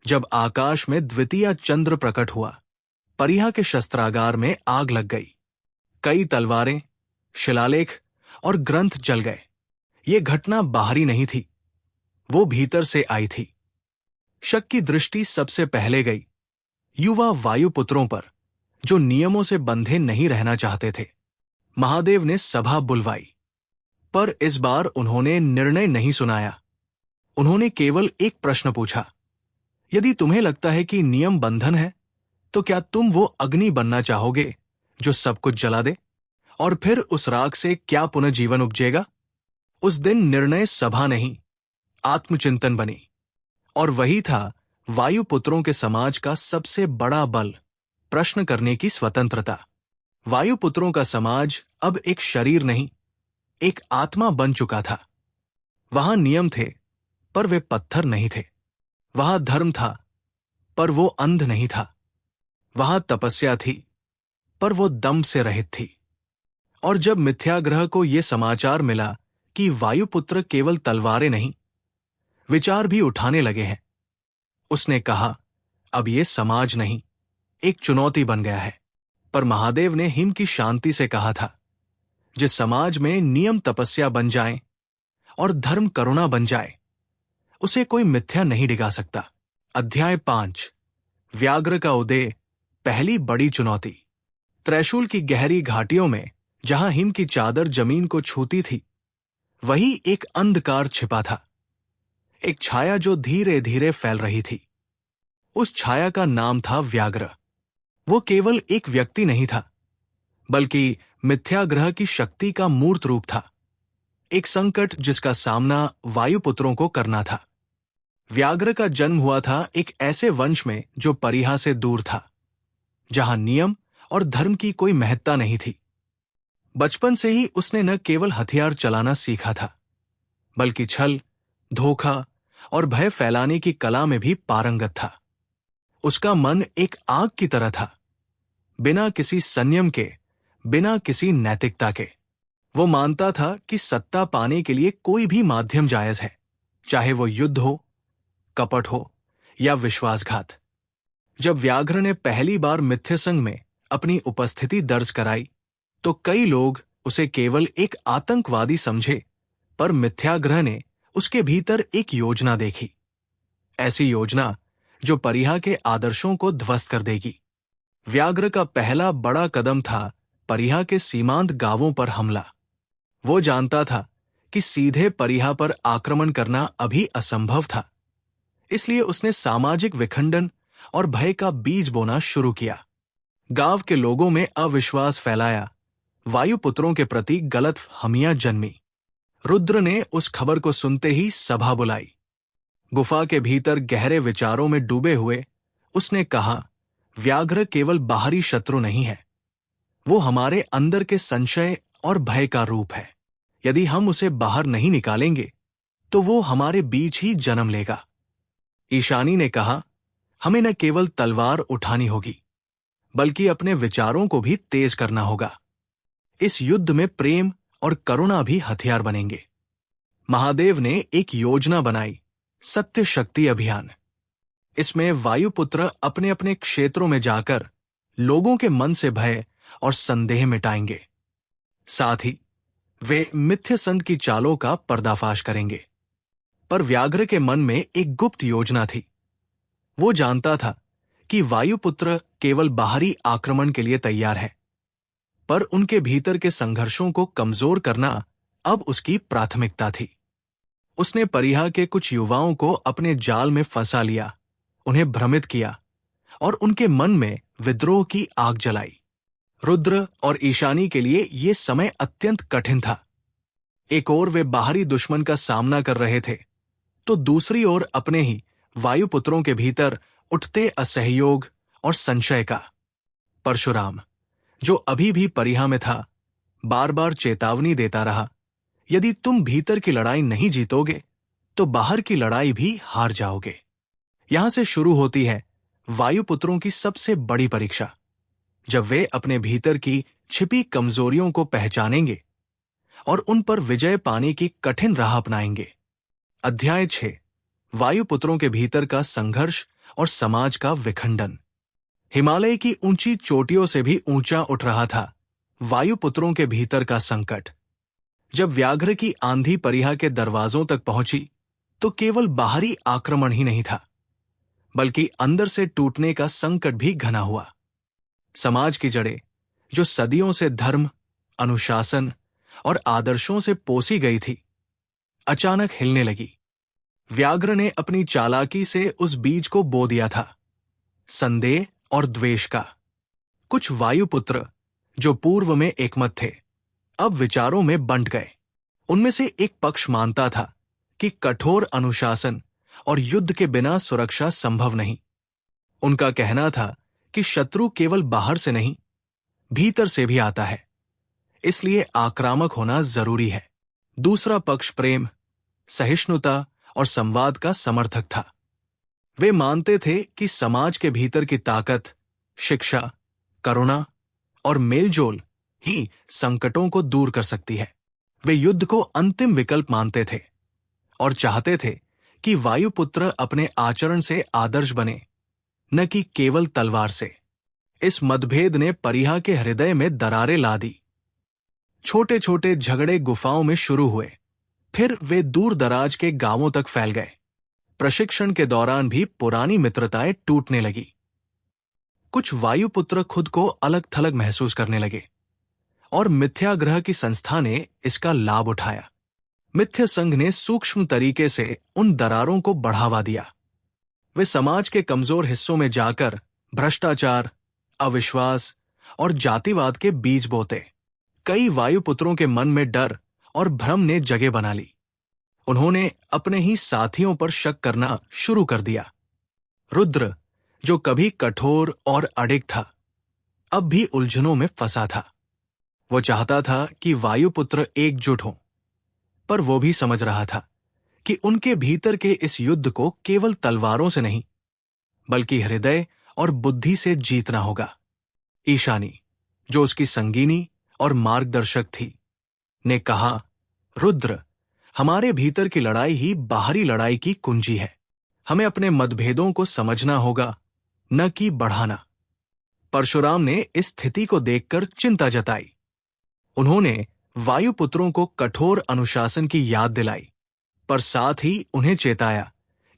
जब आकाश में द्वितीय चंद्र प्रकट हुआ, परिहा के शस्त्रागार में आग लग गई। कई तलवारें, शिलालेख और ग्रंथ जल गए। ये घटना बाहरी नहीं थी, वो भीतर से आई थी। शक की दृष्टि सबसे पहले गई युवा वायुपुत्रों पर, जो नियमों से बंधे नहीं रहना चाहते थे। महादेव ने सभा बुलवाई, पर इस बार उन्होंने निर्णय नहीं सुनाया। उन्होंने केवल एक प्रश्न पूछा, यदि तुम्हें लगता है कि नियम बंधन है, तो क्या तुम वो अग्नि बनना चाहोगे जो सब कुछ जला दे? और फिर उस राख से क्या पुनः जीवन उपजेगा? उस दिन निर्णय सभा नहीं, आत्मचिंतन बनी। और वही था वायुपुत्रों के समाज का सबसे बड़ा बल, प्रश्न करने की स्वतंत्रता। वायुपुत्रों का समाज अब एक शरीर नहीं, एक आत्मा बन चुका था। वहां नियम थे, पर वे पत्थर नहीं थे। वहां धर्म था, पर वो अंध नहीं था। वहां तपस्या थी, पर वो दम से रहित थी। और जब मिथ्याग्रह को यह समाचार मिला कि वायुपुत्र केवल तलवारें नहीं, विचार भी उठाने लगे हैं, उसने कहा, अब ये समाज नहीं, एक चुनौती बन गया है। पर महादेव ने हिम की शांति से कहा था, जिस समाज में नियम तपस्या बन जाए और धर्म करुणा बन जाए, उसे कोई मिथ्या नहीं डिगा सकता। अध्याय 5। व्याघ्र का उदय, पहली बड़ी चुनौती। त्रिशूल की गहरी घाटियों में जहां हिम की चादर जमीन को छूती थी, वही एक अंधकार छिपा था, एक छाया जो धीरे धीरे फैल रही थी। उस छाया का नाम था व्याघ्र। वो केवल एक व्यक्ति नहीं था, बल्कि मिथ्याग्रह की शक्ति का मूर्त रूप था, एक संकट जिसका सामना वायुपुत्रों को करना था। व्याघ्र का जन्म हुआ था एक ऐसे वंश में जो परिहा से दूर था, जहां नियम और धर्म की कोई महत्ता नहीं थी। बचपन से ही उसने न केवल हथियार चलाना सीखा था, बल्कि छल, धोखा और भय फैलाने की कला में भी पारंगत था। उसका मन एक आग की तरह था, बिना किसी संयम के, बिना किसी नैतिकता के। वो मानता था कि सत्ता पाने के लिए कोई भी माध्यम जायज है, चाहे वो युद्ध हो, कपट हो या विश्वासघात। जब व्याघ्र ने पहली बार मिथ्यसंग में अपनी उपस्थिति दर्ज कराई, तो कई लोग उसे केवल एक आतंकवादी समझे, पर मिथ्याग्रह ने उसके भीतर एक योजना देखी, ऐसी योजना जो परिहा के आदर्शों को ध्वस्त कर देगी। व्याघ्र का पहला बड़ा कदम था परिहा के सीमांत गांवों पर हमला। वो जानता था कि सीधे परिहा पर आक्रमण करना अभी असंभव था, इसलिए उसने सामाजिक विखंडन और भय का बीज बोना शुरू किया। गांव के लोगों में अविश्वास फैलाया, वायुपुत्रों के प्रति गलत हमियां जन्मी। रुद्र ने उस खबर को सुनते ही सभा बुलाई। गुफा के भीतर गहरे विचारों में डूबे हुए उसने कहा, व्याघ्र केवल बाहरी शत्रु नहीं है, वो हमारे अंदर के संशय और भय का रूप है। यदि हम उसे बाहर नहीं निकालेंगे, तो वो हमारे बीच ही जन्म लेगा। ईशानी ने कहा, हमें न केवल तलवार उठानी होगी, बल्कि अपने विचारों को भी तेज करना होगा। इस युद्ध में प्रेम और करुणा भी हथियार बनेंगे। महादेव ने एक योजना बनाई, सत्य शक्ति अभियान। इसमें वायुपुत्र अपने अपने क्षेत्रों में जाकर लोगों के मन से भय और संदेह मिटाएंगे। साथ ही वे मिथ्य संत की चालों का पर्दाफाश करेंगे। पर व्याघ्र के मन में एक गुप्त योजना थी। वो जानता था कि वायुपुत्र केवल बाहरी आक्रमण के लिए तैयार है, पर उनके भीतर के संघर्षों को कमजोर करना अब उसकी प्राथमिकता थी। उसने परिहा के कुछ युवाओं को अपने जाल में फंसा लिया, उन्हें भ्रमित किया और उनके मन में विद्रोह की आग जलाई। रुद्र और ईशानी के लिए यह समय अत्यंत कठिन था। एक ओर वे बाहरी दुश्मन का सामना कर रहे थे, तो दूसरी ओर अपने ही वायुपुत्रों के भीतर उठते असहयोग और संशय का। परशुराम, जो अभी भी परिहा में था, बार बार चेतावनी देता रहा, यदि तुम भीतर की लड़ाई नहीं जीतोगे, तो बाहर की लड़ाई भी हार जाओगे। यहां से शुरू होती है वायुपुत्रों की सबसे बड़ी परीक्षा, जब वे अपने भीतर की छिपी कमजोरियों को पहचानेंगे और उन पर विजय पाने की कठिन राह अपनाएंगे। अध्याय 6। वायुपुत्रों के भीतर का संघर्ष और समाज का विखंडन। हिमालय की ऊंची चोटियों से भी ऊंचा उठ रहा था वायुपुत्रों के भीतर का संकट। जब व्याघ्र की आंधी परिहा के दरवाजों तक पहुंची, तो केवल बाहरी आक्रमण ही नहीं था, बल्कि अंदर से टूटने का संकट भी घना हुआ। समाज की जड़ें, जो सदियों से धर्म, अनुशासन और आदर्शों से पोसी गई थी, अचानक हिलने लगी। व्याघ्र ने अपनी चालाकी से उस बीज को बो दिया था, संदेह और द्वेष का। कुछ वायुपुत्र, जो पूर्व में एकमत थे, अब विचारों में बंट गए। उनमें से एक पक्ष मानता था कि कठोर अनुशासन और युद्ध के बिना सुरक्षा संभव नहीं। उनका कहना था कि शत्रु केवल बाहर से नहीं, भीतर से भी आता है, इसलिए आक्रामक होना जरूरी है। दूसरा पक्ष प्रेम, सहिष्णुता और संवाद का समर्थक था। वे मानते थे कि समाज के भीतर की ताकत, शिक्षा, करुणा और मेलजोल ही संकटों को दूर कर सकती है। वे युद्ध को अंतिम विकल्प मानते थे और चाहते थे कि वायुपुत्र अपने आचरण से आदर्श बने, न कि केवल तलवार से। इस मतभेद ने परिहा के हृदय में दरारें ला दी। छोटे छोटे झगड़े गुफाओं में शुरू हुए, फिर वे दूर दराज के गांवों तक फैल गए। प्रशिक्षण के दौरान भी पुरानी मित्रताएं टूटने लगी। कुछ वायुपुत्र खुद को अलग थलग महसूस करने लगे और मिथ्याग्रह की संस्था ने इसका लाभ उठाया। मिथ्या संघ ने सूक्ष्म तरीके से उन दरारों को बढ़ावा दिया। वे समाज के कमजोर हिस्सों में जाकर भ्रष्टाचार, अविश्वास और जातिवाद के बीज बोते। कई वायुपुत्रों के मन में डर और भ्रम ने जगह बना ली। उन्होंने अपने ही साथियों पर शक करना शुरू कर दिया। रुद्र, जो कभी कठोर और अडिग था, अब भी उलझनों में फंसा था। वो चाहता था कि वायुपुत्र एकजुट हों, पर वो भी समझ रहा था कि उनके भीतर के इस युद्ध को केवल तलवारों से नहीं, बल्कि हृदय और बुद्धि से जीतना होगा। ईशानी, जो उसकी संगीनी और मार्गदर्शक थी, ने कहा, रुद्र, हमारे भीतर की लड़ाई ही बाहरी लड़ाई की कुंजी है। हमें अपने मतभेदों को समझना होगा, न कि बढ़ाना। परशुराम ने इस स्थिति को देखकर चिंता जताई। उन्होंने वायुपुत्रों को कठोर अनुशासन की याद दिलाई, पर साथ ही उन्हें चेताया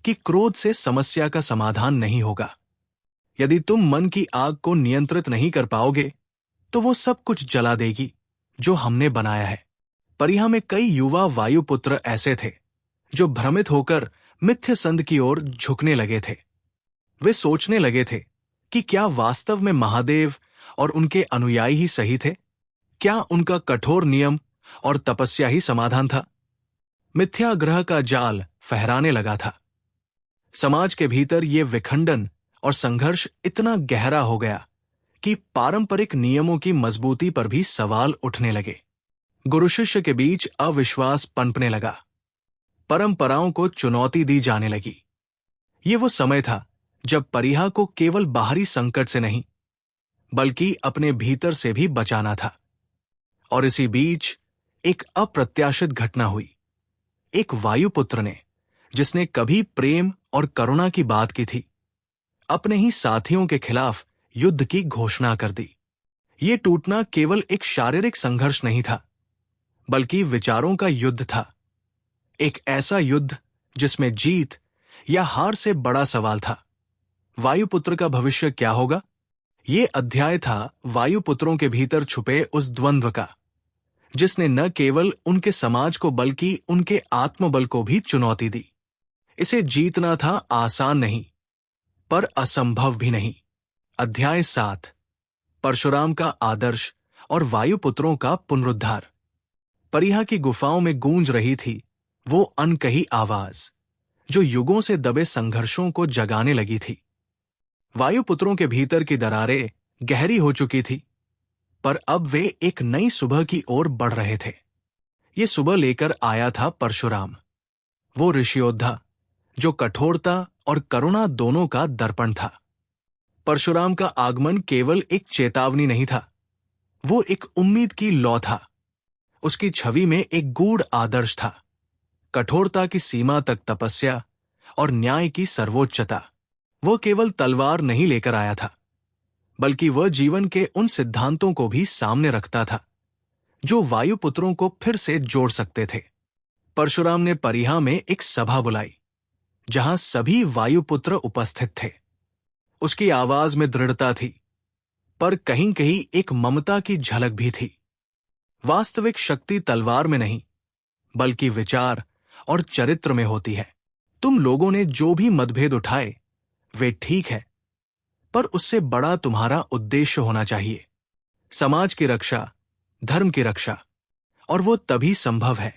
कि क्रोध से समस्या का समाधान नहीं होगा। यदि तुम मन की आग को नियंत्रित नहीं कर पाओगे, तो वो सब कुछ जला देगी जो हमने बनाया है। परिहा में कई युवा वायुपुत्र ऐसे थे जो भ्रमित होकर मिथ्य संध की ओर झुकने लगे थे। वे सोचने लगे थे कि क्या वास्तव में महादेव और उनके अनुयायी ही सही थे? क्या उनका कठोर नियम और तपस्या ही समाधान था? मिथ्याग्रह का जाल फहराने लगा था। समाज के भीतर ये विखंडन और संघर्ष इतना गहरा हो गया कि पारंपरिक नियमों की मजबूती पर भी सवाल उठने लगे। गुरु शिष्य के बीच अविश्वास पनपने लगा। परंपराओं को चुनौती दी जाने लगी। ये वो समय था जब परिहा को केवल बाहरी संकट से नहीं, बल्कि अपने भीतर से भी बचाना था। और इसी बीच एक अप्रत्याशित घटना हुई। एक वायुपुत्र ने, जिसने कभी प्रेम और करुणा की बात की थी, अपने ही साथियों के खिलाफ युद्ध की घोषणा कर दी। ये टूटना केवल एक शारीरिक संघर्ष नहीं था, बल्कि विचारों का युद्ध था। एक ऐसा युद्ध जिसमें जीत या हार से बड़ा सवाल था, वायुपुत्र का भविष्य क्या होगा? ये अध्याय था वायुपुत्रों के भीतर छुपे उस द्वंद्व का, जिसने न केवल उनके समाज को बल्कि उनके आत्मबल को भी चुनौती दी। इसे जीतना था आसान नहीं, पर असंभव भी नहीं। अध्याय 7, परशुराम का आदर्श और वायुपुत्रों का पुनरुद्धार। परिहा की गुफाओं में गूंज रही थी वो अनकही आवाज, जो युगों से दबे संघर्षों को जगाने लगी थी। वायुपुत्रों के भीतर की दरारें गहरी हो चुकी थी, पर अब वे एक नई सुबह की ओर बढ़ रहे थे। ये सुबह लेकर आया था परशुराम, वो ऋषियोद्धा जो कठोरता और करुणा दोनों का दर्पण था। परशुराम का आगमन केवल एक चेतावनी नहीं था, वो एक उम्मीद की लौ था। उसकी छवि में एक गूढ़ आदर्श था, कठोरता की सीमा तक तपस्या और न्याय की सर्वोच्चता। वो केवल तलवार नहीं लेकर आया था, बल्कि वह जीवन के उन सिद्धांतों को भी सामने रखता था जो वायुपुत्रों को फिर से जोड़ सकते थे। परशुराम ने परिहा में एक सभा बुलाई, जहां सभी वायुपुत्र उपस्थित थे। उसकी आवाज में दृढ़ता थी, पर कहीं कहीं एक ममता की झलक भी थी। वास्तविक शक्ति तलवार में नहीं, बल्कि विचार और चरित्र में होती है। तुम लोगों ने जो भी मतभेद उठाए, वे ठीक है, पर उससे बड़ा तुम्हारा उद्देश्य होना चाहिए। समाज की रक्षा, धर्म की रक्षा, और वो तभी संभव है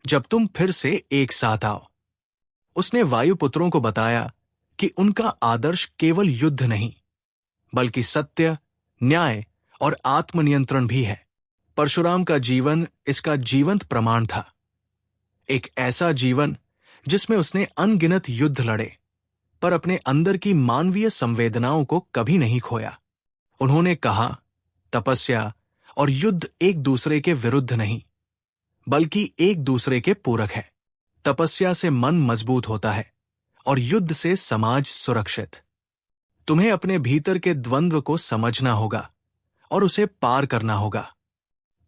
जब तुम फिर से एक साथ आओ। उसने वायुपुत्रों को बताया कि उनका आदर्श केवल युद्ध नहीं, बल्कि सत्य, न्याय और आत्मनियंत्रण भी है। परशुराम का जीवन इसका जीवंत प्रमाण था। एक ऐसा जीवन जिसमें उसने अनगिनत युद्ध लड़े, पर अपने अंदर की मानवीय संवेदनाओं को कभी नहीं खोया। उन्होंने कहा, तपस्या और युद्ध एक दूसरे के विरुद्ध नहीं, बल्कि एक दूसरे के पूरक है। तपस्या से मन मजबूत होता है और युद्ध से समाज सुरक्षित। तुम्हें अपने भीतर के द्वंद्व को समझना होगा और उसे पार करना होगा।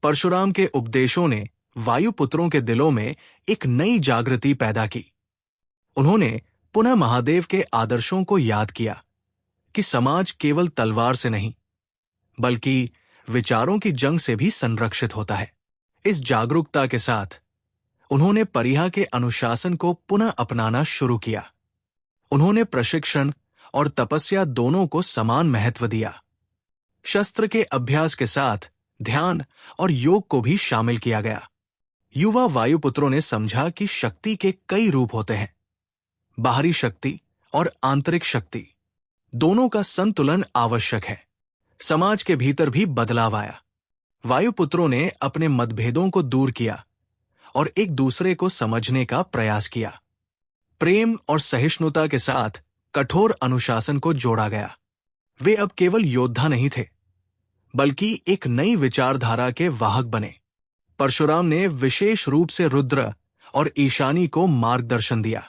परशुराम के उपदेशों ने वायुपुत्रों के दिलों में एक नई जागृति पैदा की। उन्होंने पुनः महादेव के आदर्शों को याद किया कि समाज केवल तलवार से नहीं, बल्कि विचारों की जंग से भी संरक्षित होता है। इस जागरूकता के साथ उन्होंने परिहा के अनुशासन को पुनः अपनाना शुरू किया। उन्होंने प्रशिक्षण और तपस्या दोनों को समान महत्व दिया। शस्त्र के अभ्यास के साथ ध्यान और योग को भी शामिल किया गया। युवा वायुपुत्रों ने समझा कि शक्ति के कई रूप होते हैं। बाहरी शक्ति और आंतरिक शक्ति दोनों का संतुलन आवश्यक है। समाज के भीतर भी बदलाव आया। वायुपुत्रों ने अपने मतभेदों को दूर किया और एक दूसरे को समझने का प्रयास किया। प्रेम और सहिष्णुता के साथ कठोर अनुशासन को जोड़ा गया। वे अब केवल योद्धा नहीं थे, बल्कि एक नई विचारधारा के वाहक बने। परशुराम ने विशेष रूप से रुद्र और ईशानी को मार्गदर्शन दिया।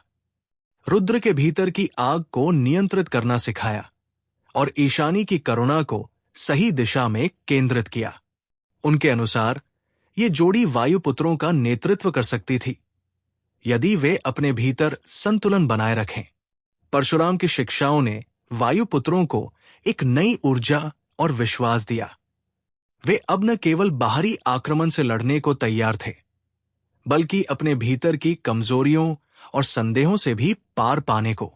रुद्र के भीतर की आग को नियंत्रित करना सिखाया और ईशानी की करुणा को सही दिशा में केंद्रित किया। उनके अनुसार ये जोड़ी वायुपुत्रों का नेतृत्व कर सकती थी, यदि वे अपने भीतर संतुलन बनाए रखें। परशुराम की शिक्षाओं ने वायुपुत्रों को एक नई ऊर्जा और विश्वास दिया। वे अब न केवल बाहरी आक्रमण से लड़ने को तैयार थे, बल्कि अपने भीतर की कमजोरियों और संदेहों से भी पार पाने को।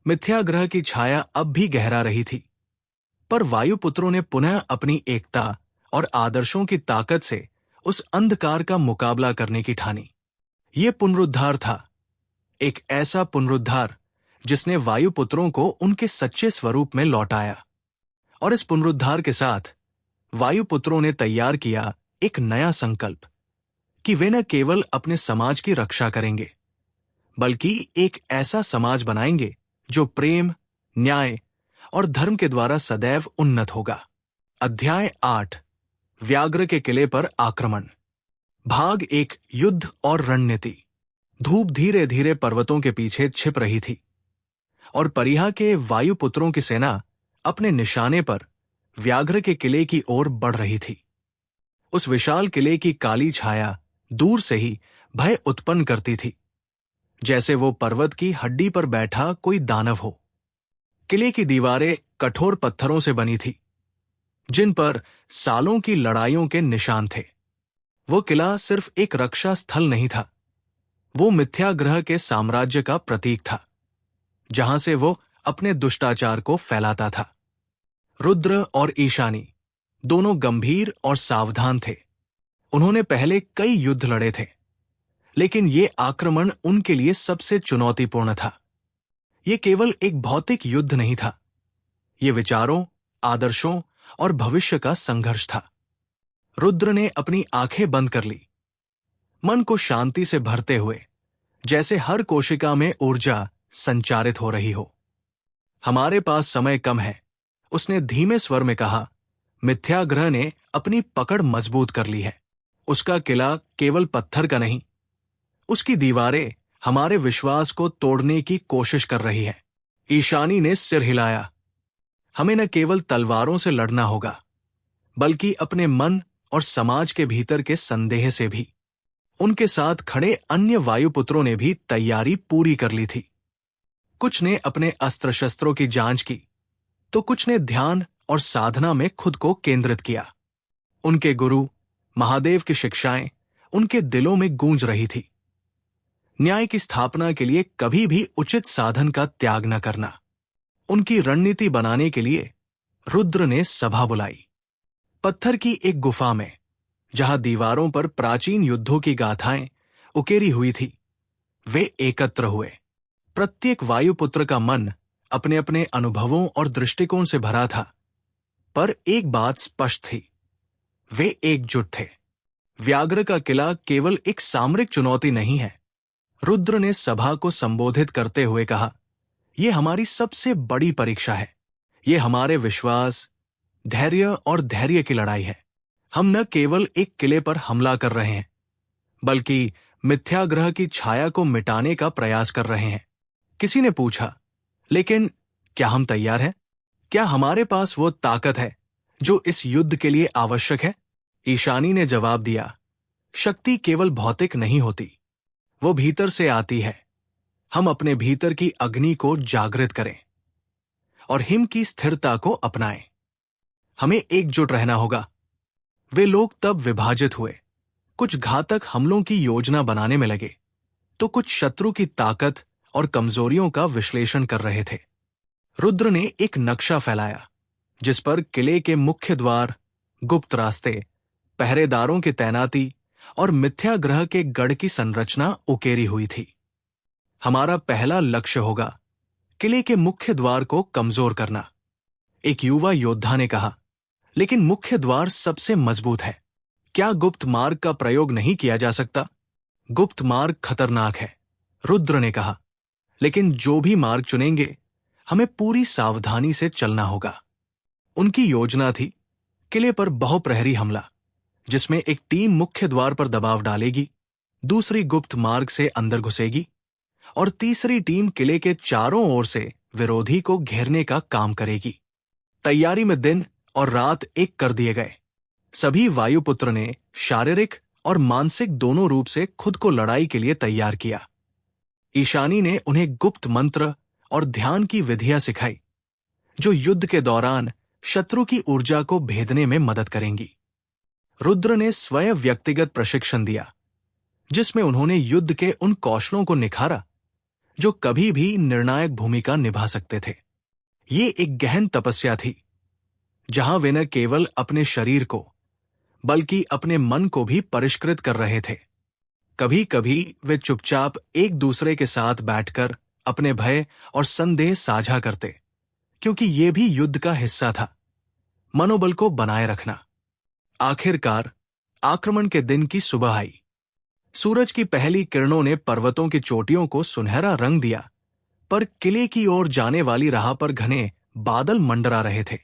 मिथ्याग्रह की छाया अब भी गहरा रही थी, पर वायुपुत्रों ने पुनः अपनी एकता और आदर्शों की ताकत से उस अंधकार का मुकाबला करने की ठानी। ये पुनरुद्धार था, एक ऐसा पुनरुद्धार जिसने वायुपुत्रों को उनके सच्चे स्वरूप में लौटाया। और इस पुनरुद्धार के साथ वायुपुत्रों ने तैयार किया एक नया संकल्प कि वे न केवल अपने समाज की रक्षा करेंगे, बल्कि एक ऐसा समाज बनाएंगे जो प्रेम, न्याय और धर्म के द्वारा सदैव उन्नत होगा। अध्याय 8, व्याघ्र के किले पर आक्रमण। भाग 1, युद्ध और रणनीति। धूप धीरे धीरे पर्वतों के पीछे छिप रही थी और परिहा के वायुपुत्रों की सेना अपने निशाने पर व्याघ्र के किले की ओर बढ़ रही थी। उस विशाल किले की काली छाया दूर से ही भय उत्पन्न करती थी, जैसे वो पर्वत की हड्डी पर बैठा कोई दानव हो। किले की दीवारें कठोर पत्थरों से बनी थी, जिन पर सालों की लड़ाइयों के निशान थे। वो किला सिर्फ एक रक्षा स्थल नहीं था, वो मिथ्याग्रह के साम्राज्य का प्रतीक था, जहां से वो अपने दुष्टाचार को फैलाता था। रुद्र और ईशानी दोनों गंभीर और सावधान थे। उन्होंने पहले कई युद्ध लड़े थे, लेकिन ये आक्रमण उनके लिए सबसे चुनौतीपूर्ण था। ये केवल एक भौतिक युद्ध नहीं था, ये विचारों, आदर्शों और भविष्य का संघर्ष था। रुद्र ने अपनी आंखें बंद कर ली, मन को शांति से भरते हुए, जैसे हर कोशिका में ऊर्जा संचारित हो रही हो। हमारे पास समय कम है, उसने धीमे स्वर में कहा। मिथ्याग्रह ने अपनी पकड़ मजबूत कर ली है। उसका किला केवल पत्थर का नहीं, उसकी दीवारें हमारे विश्वास को तोड़ने की कोशिश कर रही है। ईशानी ने सिर हिलाया। हमें न केवल तलवारों से लड़ना होगा, बल्कि अपने मन और समाज के भीतर के संदेह से भी। उनके साथ खड़े अन्य वायुपुत्रों ने भी तैयारी पूरी कर ली थी। कुछ ने अपने अस्त्र शस्त्रों की जांच की, तो कुछ ने ध्यान और साधना में खुद को केंद्रित किया। उनके गुरु महादेव की शिक्षाएं उनके दिलों में गूंज रही थी। न्याय की स्थापना के लिए कभी भी उचित साधन का त्याग न करना। उनकी रणनीति बनाने के लिए रुद्र ने सभा बुलाई। पत्थर की एक गुफा में, जहां दीवारों पर प्राचीन युद्धों की गाथाएं उकेरी हुई थी, वे एकत्र हुए। प्रत्येक वायुपुत्र का मन अपने अपने अनुभवों और दृष्टिकोण से भरा था, पर एक बात स्पष्ट थी, वे एकजुट थे। व्याघ्र का किला केवल एक सामरिक चुनौती नहीं है, रुद्र ने सभा को संबोधित करते हुए कहा, यह हमारी सबसे बड़ी परीक्षा है। ये हमारे विश्वास, धैर्य और धैर्य की लड़ाई है। हम न केवल एक किले पर हमला कर रहे हैं, बल्कि मिथ्याग्रह की छाया को मिटाने का प्रयास कर रहे हैं। किसी ने पूछा, लेकिन क्या हम तैयार हैं? क्या हमारे पास वो ताकत है जो इस युद्ध के लिए आवश्यक है? ईशानी ने जवाब दिया, शक्ति केवल भौतिक नहीं होती, वो भीतर से आती है। हम अपने भीतर की अग्नि को जागृत करें और हिम की स्थिरता को अपनाएं। हमें एकजुट रहना होगा। वे लोग तब विभाजित हुए। कुछ घातक हमलों की योजना बनाने में लगे, तो कुछ शत्रु की ताकत और कमजोरियों का विश्लेषण कर रहे थे। रुद्र ने एक नक्शा फैलाया, जिस पर किले के मुख्य द्वार, गुप्त रास्ते, पहरेदारों की तैनाती और मिथ्याग्रह के गढ़ की संरचना उकेरी हुई थी। हमारा पहला लक्ष्य होगा किले के मुख्य द्वार को कमजोर करना, एक युवा योद्धा ने कहा। लेकिन मुख्य द्वार सबसे मजबूत है। क्या गुप्त मार्ग का प्रयोग नहीं किया जा सकता? गुप्त मार्ग खतरनाक है, रुद्र ने कहा। लेकिन जो भी मार्ग चुनेंगे, हमें पूरी सावधानी से चलना होगा। उनकी योजना थी किले पर बहुप्रहरी हमला, जिसमें एक टीम मुख्य द्वार पर दबाव डालेगी, दूसरी गुप्त मार्ग से अंदर घुसेगी और तीसरी टीम किले के चारों ओर से विरोधी को घेरने का काम करेगी। तैयारी में दिन और रात एक कर दिए गए। सभी वायुपुत्र ने शारीरिक और मानसिक दोनों रूप से खुद को लड़ाई के लिए तैयार किया। ईशानी ने उन्हें गुप्त मंत्र और ध्यान की विधियां सिखाई, जो युद्ध के दौरान शत्रु की ऊर्जा को भेदने में मदद करेंगी। रुद्र ने स्वयं व्यक्तिगत प्रशिक्षण दिया, जिसमें उन्होंने युद्ध के उन कौशलों को निखारा जो कभी भी निर्णायक भूमिका निभा सकते थे। ये एक गहन तपस्या थी, जहां वे न केवल अपने शरीर को, बल्कि अपने मन को भी परिष्कृत कर रहे थे। कभी कभी वे चुपचाप एक दूसरे के साथ बैठकर अपने भय और संदेह साझा करते, क्योंकि ये भी युद्ध का हिस्सा था, मनोबल को बनाए रखना। आखिरकार आक्रमण के दिन की सुबह आई। सूरज की पहली किरणों ने पर्वतों की चोटियों को सुनहरा रंग दिया, पर किले की ओर जाने वाली राह पर घने बादल मंडरा रहे थे,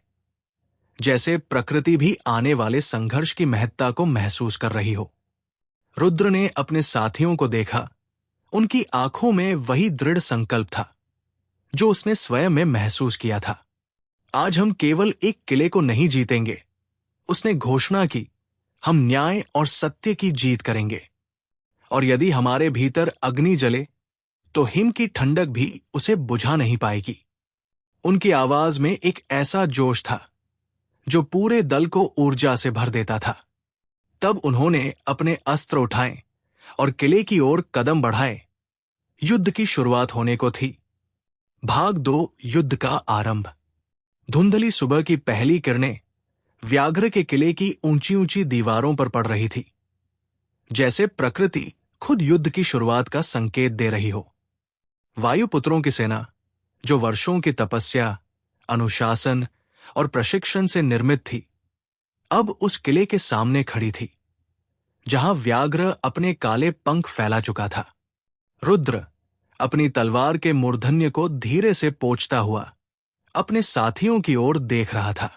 जैसे प्रकृति भी आने वाले संघर्ष की महत्ता को महसूस कर रही हो। रुद्र ने अपने साथियों को देखा। उनकी आंखों में वही दृढ़ संकल्प था जो उसने स्वयं में महसूस किया था। आज हम केवल एक किले को नहीं जीतेंगे, उसने घोषणा की, हम न्याय और सत्य की जीत करेंगे। और यदि हमारे भीतर अग्नि जले, तो हिम की ठंडक भी उसे बुझा नहीं पाएगी। उनकी आवाज में एक ऐसा जोश था जो पूरे दल को ऊर्जा से भर देता था। तब उन्होंने अपने अस्त्र उठाए और किले की ओर कदम बढ़ाए। युद्ध की शुरुआत होने को थी। भाग 2, युद्ध का आरंभ। धुंधली सुबह की पहली किरणें व्याघ्र के किले की ऊंची ऊंची दीवारों पर पड़ रही थी, जैसे प्रकृति खुद युद्ध की शुरुआत का संकेत दे रही हो। वायुपुत्रों की सेना, जो वर्षों की तपस्या, अनुशासन और प्रशिक्षण से निर्मित थी, अब उस किले के सामने खड़ी थी, जहां व्याघ्र अपने काले पंख फैला चुका था। रुद्र अपनी तलवार के मूर्धन्य को धीरे से पोंछता हुआ अपने साथियों की ओर देख रहा था।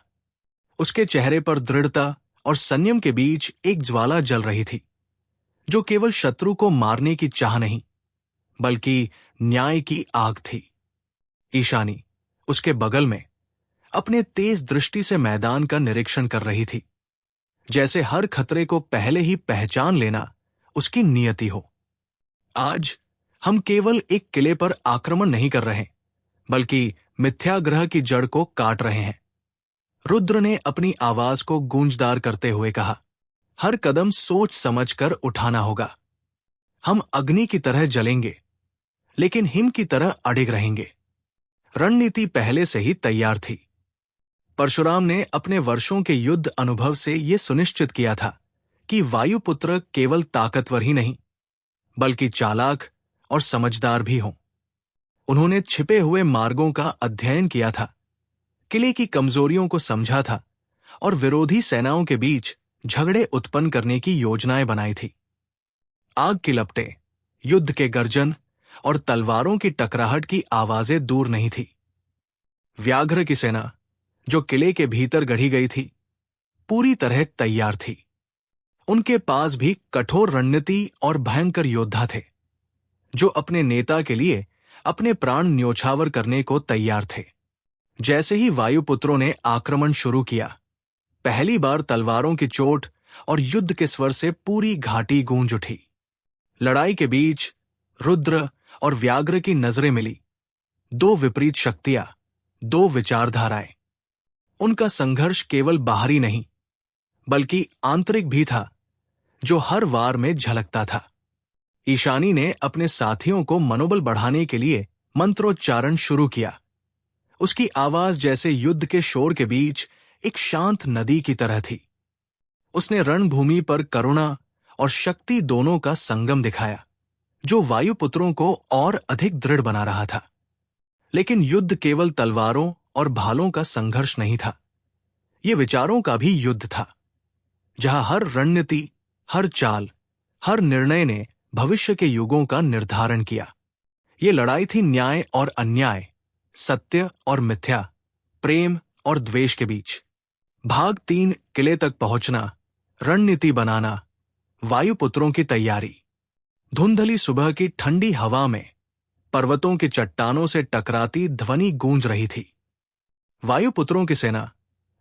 उसके चेहरे पर दृढ़ता और संयम के बीच एक ज्वाला जल रही थी, जो केवल शत्रु को मारने की चाह नहीं, बल्कि न्याय की आग थी। ईशानी उसके बगल में अपने तेज दृष्टि से मैदान का निरीक्षण कर रही थी, जैसे हर खतरे को पहले ही पहचान लेना उसकी नियति हो। आज हम केवल एक किले पर आक्रमण नहीं कर रहे, बल्कि मिथ्याग्रह की जड़ को काट रहे हैं। रुद्र ने अपनी आवाज को गूंजदार करते हुए कहा, हर कदम सोच समझकर उठाना होगा। हम अग्नि की तरह जलेंगे, लेकिन हिम की तरह अडिग रहेंगे। रणनीति पहले से ही तैयार थी। परशुराम ने अपने वर्षों के युद्ध अनुभव से यह सुनिश्चित किया था कि वायुपुत्र केवल ताकतवर ही नहीं, बल्कि चालाक और समझदार भी हों। उन्होंने छिपे हुए मार्गों का अध्ययन किया था, किले की कमजोरियों को समझा था और विरोधी सेनाओं के बीच झगड़े उत्पन्न करने की योजनाएं बनाई थी। आग की लपटें युद्ध के गर्जन और तलवारों की टकराहट की आवाजें दूर नहीं थी। व्याघ्र की सेना, जो किले के भीतर गढ़ी गई थी, पूरी तरह तैयार थी। उनके पास भी कठोर रणनीति और भयंकर योद्धा थे, जो अपने नेता के लिए अपने प्राण न्योछावर करने को तैयार थे। जैसे ही वायुपुत्रों ने आक्रमण शुरू किया, पहली बार तलवारों की चोट और युद्ध के स्वर से पूरी घाटी गूंज उठी। लड़ाई के बीच रुद्र और व्याघ्र की नजरें मिली। दो विपरीत शक्तियां, दो विचारधाराएं। उनका संघर्ष केवल बाहरी नहीं, बल्कि आंतरिक भी था, जो हर वार में झलकता था। ईशानी ने अपने साथियों को मनोबल बढ़ाने के लिए मंत्रोच्चारण शुरू किया। उसकी आवाज जैसे युद्ध के शोर के बीच एक शांत नदी की तरह थी। उसने रणभूमि पर करुणा और शक्ति दोनों का संगम दिखाया, जो वायुपुत्रों को और अधिक दृढ़ बना रहा था। लेकिन युद्ध केवल तलवारों और भालों का संघर्ष नहीं था, यह विचारों का भी युद्ध था, जहां हर रणनीति, हर चाल, हर निर्णय ने भविष्य के युगों का निर्धारण किया। यह लड़ाई थी न्याय और अन्याय, सत्य और मिथ्या, प्रेम और द्वेष के बीच। भाग 3, किले तक पहुंचना, रणनीति बनाना, वायुपुत्रों की तैयारी। धुंधली सुबह की ठंडी हवा में पर्वतों की चट्टानों से टकराती ध्वनि गूंज रही थी। वायुपुत्रों की सेना,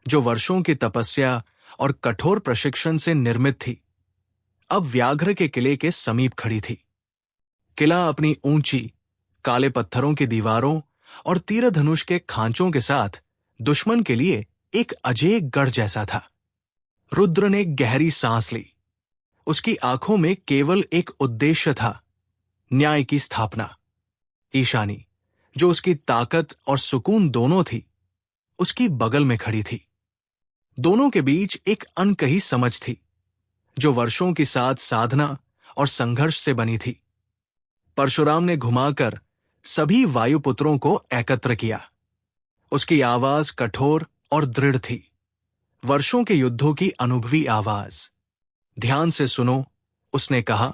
जो वर्षों की तपस्या और कठोर प्रशिक्षण से निर्मित थी, अब व्याघ्र के किले के समीप खड़ी थी। किला अपनी ऊंची, काले पत्थरों की दीवारों और तीरधनुष के खांचों के साथ दुश्मन के लिए एक अजेय गढ़ जैसा था। रुद्र ने गहरी सांस ली। उसकी आंखों में केवल एक उद्देश्य था, न्याय की स्थापना। ईशानी, जो उसकी ताकत और सुकून दोनों थी, उसकी बगल में खड़ी थी। दोनों के बीच एक अनकही समझ थी, जो वर्षों की साधना और संघर्ष से बनी थी। परशुराम ने घुमाकर सभी वायुपुत्रों को एकत्र किया। उसकी आवाज कठोर और दृढ़ थी, वर्षों के युद्धों की अनुभवी आवाज। ध्यान से सुनो, उसने कहा,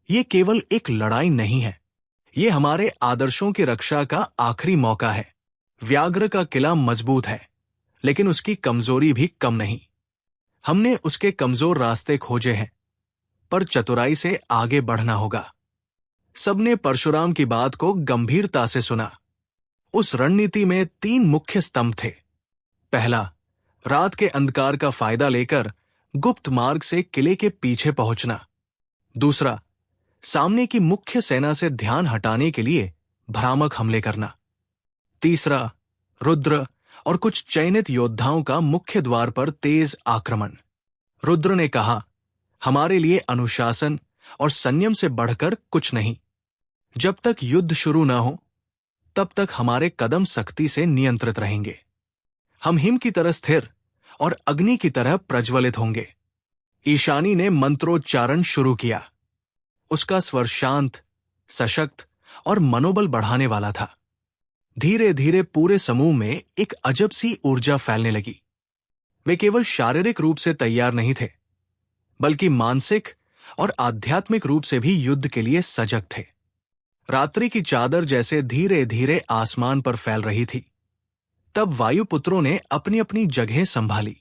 यह केवल एक लड़ाई नहीं है, यह हमारे आदर्शों की रक्षा का आखिरी मौका है। व्याघ्र का किला मजबूत है, लेकिन उसकी कमजोरी भी कम नहीं। हमने उसके कमजोर रास्ते खोजे हैं, पर चतुराई से आगे बढ़ना होगा। सबने परशुराम की बात को गंभीरता से सुना। उस रणनीति में 3 मुख्य स्तंभ थे। पहला, रात के अंधकार का फायदा लेकर गुप्त मार्ग से किले के पीछे पहुंचना। दूसरा, सामने की मुख्य सेना से ध्यान हटाने के लिए भ्रामक हमले करना। तीसरा, रुद्र और कुछ चयनित योद्धाओं का मुख्य द्वार पर तेज आक्रमण। रुद्र ने कहा, हमारे लिए अनुशासन और संयम से बढ़कर कुछ नहीं। जब तक युद्ध शुरू न हो, तब तक हमारे कदम सख्ती से नियंत्रित रहेंगे। हम हिम की तरह स्थिर और अग्नि की तरह प्रज्वलित होंगे। ईशानी ने मंत्रोच्चारण शुरू किया। उसका स्वर शांत, सशक्त और मनोबल बढ़ाने वाला था। धीरे धीरे पूरे समूह में एक अजब सी ऊर्जा फैलने लगी। वे केवल शारीरिक रूप से तैयार नहीं थे, बल्कि मानसिक और आध्यात्मिक रूप से भी युद्ध के लिए सजग थे। रात्रि की चादर जैसे धीरे धीरे आसमान पर फैल रही थी। तब वायुपुत्रों ने अपनी अपनी जगह संभाली।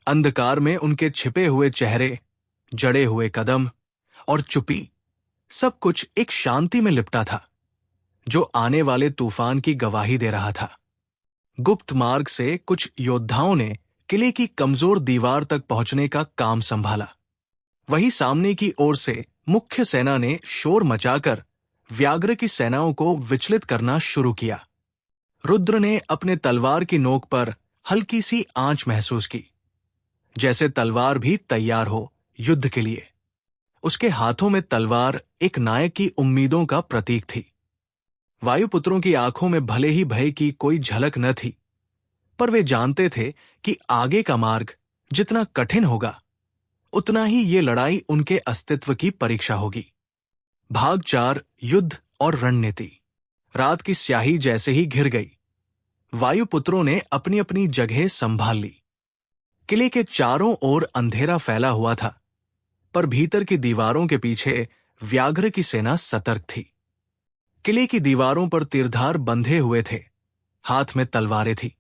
अंधकार में उनके छिपे हुए चेहरे, जड़े हुए कदम और चुप्पी, सब कुछ एक शांति में लिपटा था, जो आने वाले तूफान की गवाही दे रहा था। गुप्त मार्ग से कुछ योद्धाओं ने किले की कमजोर दीवार तक पहुंचने का काम संभाला। वहीं सामने की ओर से मुख्य सेना ने शोर मचाकर व्याघ्र की सेनाओं को विचलित करना शुरू किया। रुद्र ने अपने तलवार की नोक पर हल्की सी आंच महसूस की, जैसे तलवार भी तैयार हो युद्ध के लिए। उसके हाथों में तलवार एक नायक की उम्मीदों का प्रतीक थी। वायुपुत्रों की आंखों में भले ही भय की कोई झलक न थी, पर वे जानते थे कि आगे का मार्ग जितना कठिन होगा, उतना ही ये लड़ाई उनके अस्तित्व की परीक्षा होगी। भाग 4, युद्ध और रणनीति। रात की स्याही जैसे ही घिर गई, वायुपुत्रों ने अपनी अपनी जगह संभाल ली। किले के चारों ओर अंधेरा फैला हुआ था, पर भीतर की दीवारों के पीछे व्याघ्र की सेना सतर्क थी। किले की दीवारों पर तीरधार बंधे हुए थे, हाथ में तलवारें थी,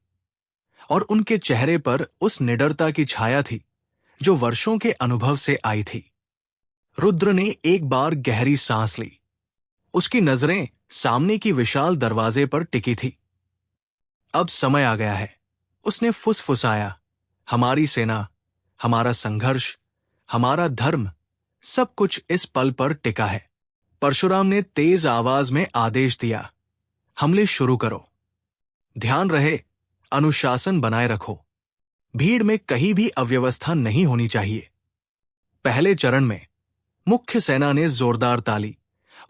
और उनके चेहरे पर उस निडरता की छाया थी जो वर्षों के अनुभव से आई थी। रुद्र ने एक बार गहरी सांस ली। उसकी नजरें सामने की विशाल दरवाजे पर टिकी थी। अब समय आ गया है, उसने फुसफुसाया। हमारी सेना, हमारा संघर्ष, हमारा धर्म, सब कुछ इस पल पर टिका है। परशुराम ने तेज आवाज में आदेश दिया, हमले शुरू करो। ध्यान रहे, अनुशासन बनाए रखो। भीड़ में कहीं भी अव्यवस्था नहीं होनी चाहिए। पहले चरण में मुख्य सेना ने जोरदार ताली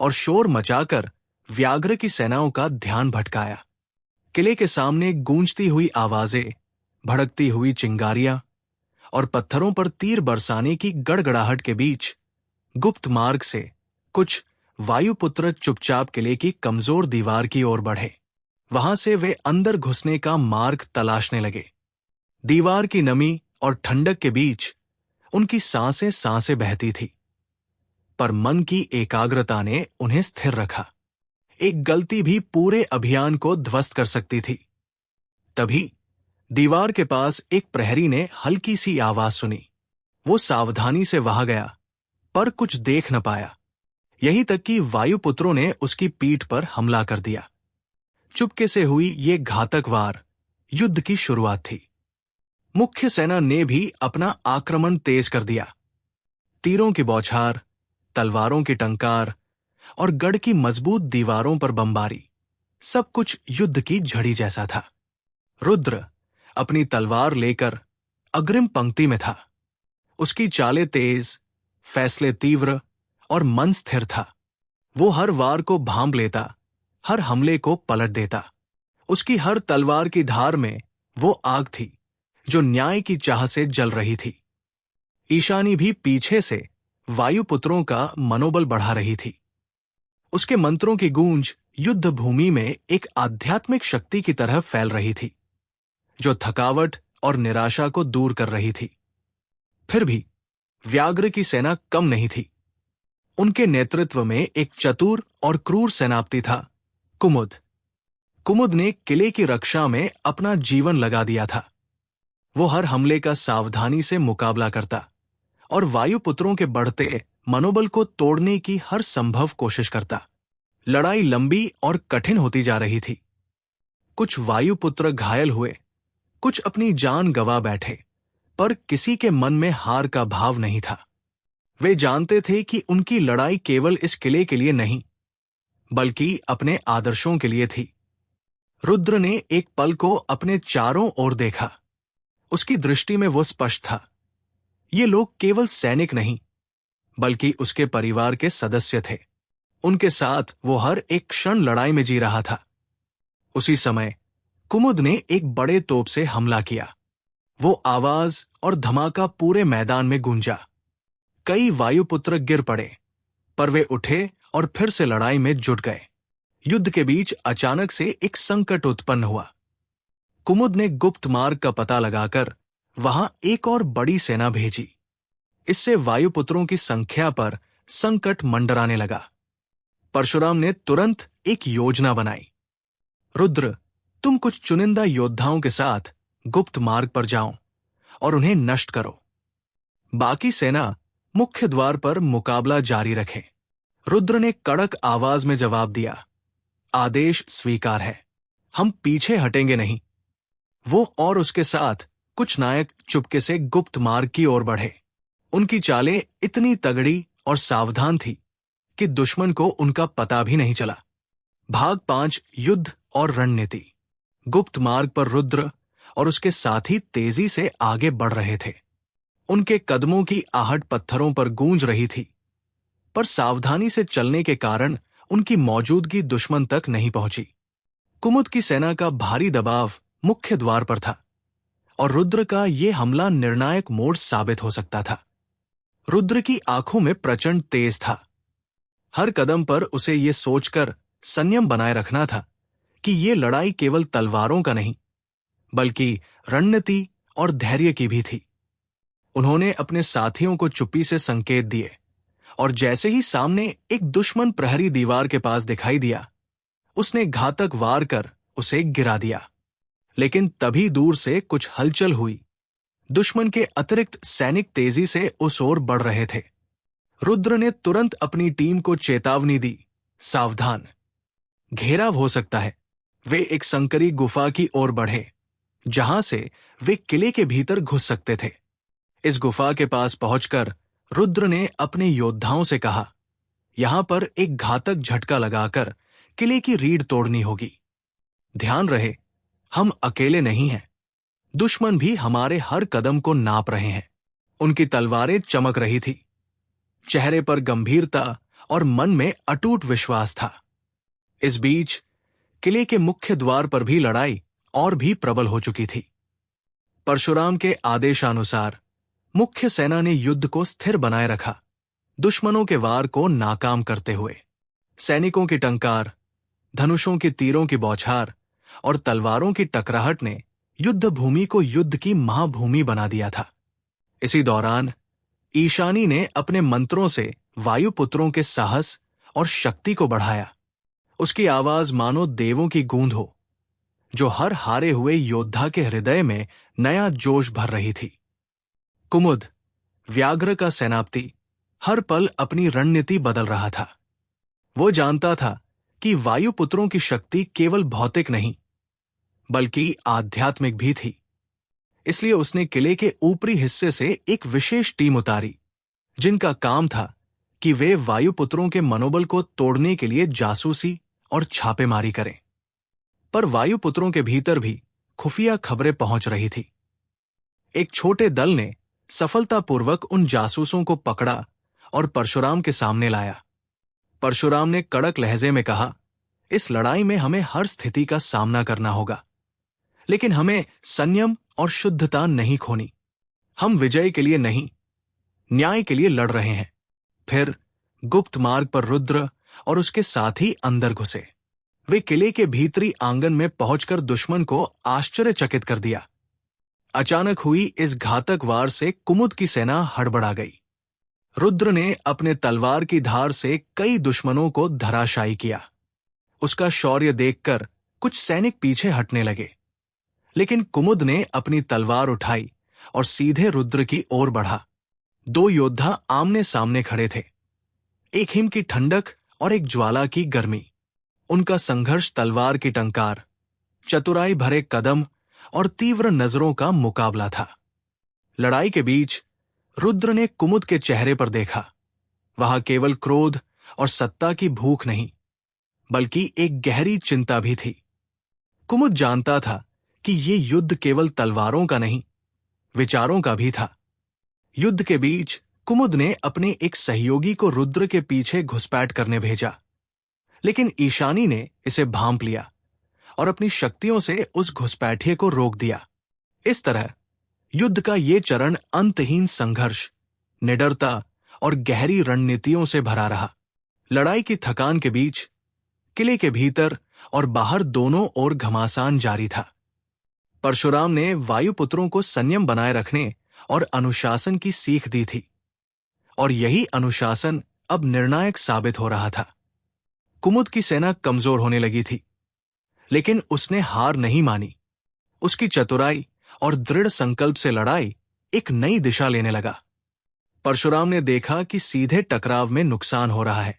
और शोर मचाकर व्याघ्र की सेनाओं का ध्यान भटकाया। किले के सामने गूंजती हुई आवाजें, भड़कती हुई चिंगारियां और पत्थरों पर तीर बरसाने की गड़गड़ाहट के बीच गुप्त मार्ग से कुछ वायुपुत्र चुपचाप किले की कमजोर दीवार की ओर बढ़े। वहां से वे अंदर घुसने का मार्ग तलाशने लगे। दीवार की नमी और ठंडक के बीच उनकी सांसें सांसें बहती थी, पर मन की एकाग्रता ने उन्हें स्थिर रखा। एक गलती भी पूरे अभियान को ध्वस्त कर सकती थी। तभी दीवार के पास एक प्रहरी ने हल्की सी आवाज सुनी। वो सावधानी से वहां गया, पर कुछ देख न पाया। यहीं तक कि वायुपुत्रों ने उसकी पीठ पर हमला कर दिया। चुपके से हुई ये घातक वार युद्ध की शुरुआत थी। मुख्य सेना ने भी अपना आक्रमण तेज कर दिया। तीरों की बौछार, तलवारों की टंकार और गढ़ की मजबूत दीवारों पर बमबारी, सब कुछ युद्ध की झड़ी जैसा था। रुद्र अपनी तलवार लेकर अग्रिम पंक्ति में था। उसकी चालें तेज, फैसले तीव्र और मन स्थिर था। वो हर वार को भांप लेता, हर हमले को पलट देता। उसकी हर तलवार की धार में वो आग थी जो न्याय की चाह से जल रही थी। ईशानी भी पीछे से वायुपुत्रों का मनोबल बढ़ा रही थी। उसके मंत्रों की गूंज युद्ध भूमि में एक आध्यात्मिक शक्ति की तरह फैल रही थी, जो थकावट और निराशा को दूर कर रही थी। फिर भी व्याघ्र की सेना कम नहीं थी। उनके नेतृत्व में एक चतुर और क्रूर सेनापति था, कुमुद। कुमुद ने किले की रक्षा में अपना जीवन लगा दिया था। वो हर हमले का सावधानी से मुकाबला करता और वायुपुत्रों के बढ़ते मनोबल को तोड़ने की हर संभव कोशिश करता। लड़ाई लंबी और कठिन होती जा रही थी। कुछ वायुपुत्र घायल हुए, कुछ अपनी जान गंवा बैठे, पर किसी के मन में हार का भाव नहीं था। वे जानते थे कि उनकी लड़ाई केवल इस किले के लिए नहीं, बल्कि अपने आदर्शों के लिए थी। रुद्र ने एक पल को अपने चारों ओर देखा। उसकी दृष्टि में वो स्पष्ट था, ये लोग केवल सैनिक नहीं, बल्कि उसके परिवार के सदस्य थे। उनके साथ वो हर एक क्षण लड़ाई में जी रहा था। उसी समय कुमुद ने एक बड़े तोप से हमला किया। वो आवाज और धमाका पूरे मैदान में गूंजा। कई वायुपुत्र गिर पड़े, पर वे उठे और फिर से लड़ाई में जुट गए। युद्ध के बीच अचानक से एक संकट उत्पन्न हुआ। कुमुद ने गुप्त मार्ग का पता लगाकर वहां एक और बड़ी सेना भेजी। इससे वायुपुत्रों की संख्या पर संकट मंडराने लगा। परशुराम ने तुरंत एक योजना बनाई। रुद्र, तुम कुछ चुनिंदा योद्धाओं के साथ गुप्त मार्ग पर जाओ और उन्हें नष्ट करो। बाकी सेना मुख्य द्वार पर मुकाबला जारी रखे। रुद्र ने कड़क आवाज में जवाब दिया, आदेश स्वीकार है, हम पीछे हटेंगे नहीं। वो और उसके साथ कुछ नायक चुपके से गुप्त मार्ग की ओर बढ़े। उनकी चालें इतनी तगड़ी और सावधान थी कि दुश्मन को उनका पता भी नहीं चला। भाग 5, युद्ध और रणनीति। गुप्त मार्ग पर रुद्र और उसके साथी तेजी से आगे बढ़ रहे थे। उनके कदमों की आहट पत्थरों पर गूंज रही थी, पर सावधानी से चलने के कारण उनकी मौजूदगी दुश्मन तक नहीं पहुंची। कुमुद की सेना का भारी दबाव मुख्य द्वार पर था और रुद्र का यह हमला निर्णायक मोड़ साबित हो सकता था। रुद्र की आंखों में प्रचंड तेज था। हर कदम पर उसे यह सोचकर संयम बनाए रखना था कि यह लड़ाई केवल तलवारों का नहीं, बल्कि रणनीति और धैर्य की भी थी। उन्होंने अपने साथियों को चुप्पी से संकेत दिए और जैसे ही सामने एक दुश्मन प्रहरी दीवार के पास दिखाई दिया, उसने घातक वार कर उसे गिरा दिया। लेकिन तभी दूर से कुछ हलचल हुई। दुश्मन के अतिरिक्त सैनिक तेजी से उस ओर बढ़ रहे थे। रुद्र ने तुरंत अपनी टीम को चेतावनी दी, सावधान, घेराव हो सकता है। वे एक संकरी गुफा की ओर बढ़े, जहां से वे किले के भीतर घुस सकते थे। इस गुफा के पास पहुंचकर रुद्र ने अपने योद्धाओं से कहा, यहां पर एक घातक झटका लगाकर किले की रीढ़ तोड़नी होगी। ध्यान रहे, हम अकेले नहीं हैं। दुश्मन भी हमारे हर कदम को नाप रहे हैं। उनकी तलवारें चमक रही थी, चेहरे पर गंभीरता और मन में अटूट विश्वास था। इस बीच किले के मुख्य द्वार पर भी लड़ाई और भी प्रबल हो चुकी थी। परशुराम के आदेशानुसार मुख्य सेना ने युद्ध को स्थिर बनाए रखा, दुश्मनों के वार को नाकाम करते हुए। सैनिकों की टंकार, धनुषों की तीरों की बौछार और तलवारों की टकराहट ने युद्ध भूमि को युद्ध की महाभूमि बना दिया था। इसी दौरान ईशानी ने अपने मंत्रों से वायुपुत्रों के साहस और शक्ति को बढ़ाया। उसकी आवाज मानो देवों की गूंज हो, जो हर हारे हुए योद्धा के हृदय में नया जोश भर रही थी। कुमुद, व्याघ्र का सेनापति, हर पल अपनी रणनीति बदल रहा था। वो जानता था कि वायुपुत्रों की शक्ति केवल भौतिक नहीं, बल्कि आध्यात्मिक भी थी। इसलिए उसने किले के ऊपरी हिस्से से एक विशेष टीम उतारी, जिनका काम था कि वे वायुपुत्रों के मनोबल को तोड़ने के लिए जासूसी और छापेमारी करें। पर वायुपुत्रों के भीतर भी खुफिया खबरें पहुंच रही थी। एक छोटे दल ने सफलतापूर्वक उन जासूसों को पकड़ा और परशुराम के सामने लाया। परशुराम ने कड़क लहजे में कहा, इस लड़ाई में हमें हर स्थिति का सामना करना होगा, लेकिन हमें संयम और शुद्धता नहीं खोनी। हम विजय के लिए नहीं, न्याय के लिए लड़ रहे हैं। फिर गुप्त मार्ग पर रुद्र और उसके साथी अंदर घुसे। वे किले के भीतरी आंगन में पहुंचकर दुश्मन को आश्चर्यचकित कर दिया। अचानक हुई इस घातक वार से कुमुद की सेना हड़बड़ा गई। रुद्र ने अपने तलवार की धार से कई दुश्मनों को धराशायी किया। उसका शौर्य देखकर कुछ सैनिक पीछे हटने लगे, लेकिन कुमुद ने अपनी तलवार उठाई और सीधे रुद्र की ओर बढ़ा। दो योद्धा आमने सामने खड़े थे, एक हिम की ठंडक और एक ज्वाला की गर्मी। उनका संघर्ष तलवार की टंकार, चतुराई भरे कदम और तीव्र नजरों का मुकाबला था। लड़ाई के बीच रुद्र ने कुमुद के चेहरे पर देखा। वहां केवल क्रोध और सत्ता की भूख नहीं, बल्कि एक गहरी चिंता भी थी। कुमुद जानता था कि ये युद्ध केवल तलवारों का नहीं, विचारों का भी था। युद्ध के बीच कुमुद ने अपने एक सहयोगी को रुद्र के पीछे घुसपैठ करने भेजा, लेकिन ईशानी ने इसे भांप लिया और अपनी शक्तियों से उस घुसपैठिए को रोक दिया। इस तरह युद्ध का ये चरण अंतहीन संघर्ष, निडरता और गहरी रणनीतियों से भरा रहा। लड़ाई की थकान के बीच किले के भीतर और बाहर दोनों ओर घमासान जारी था। परशुराम ने वायुपुत्रों को संयम बनाए रखने और अनुशासन की सीख दी थी, और यही अनुशासन अब निर्णायक साबित हो रहा था। कुमुद की सेना कमजोर होने लगी थी, लेकिन उसने हार नहीं मानी। उसकी चतुराई और दृढ़ संकल्प से लड़ाई एक नई दिशा लेने लगा। परशुराम ने देखा कि सीधे टकराव में नुकसान हो रहा है,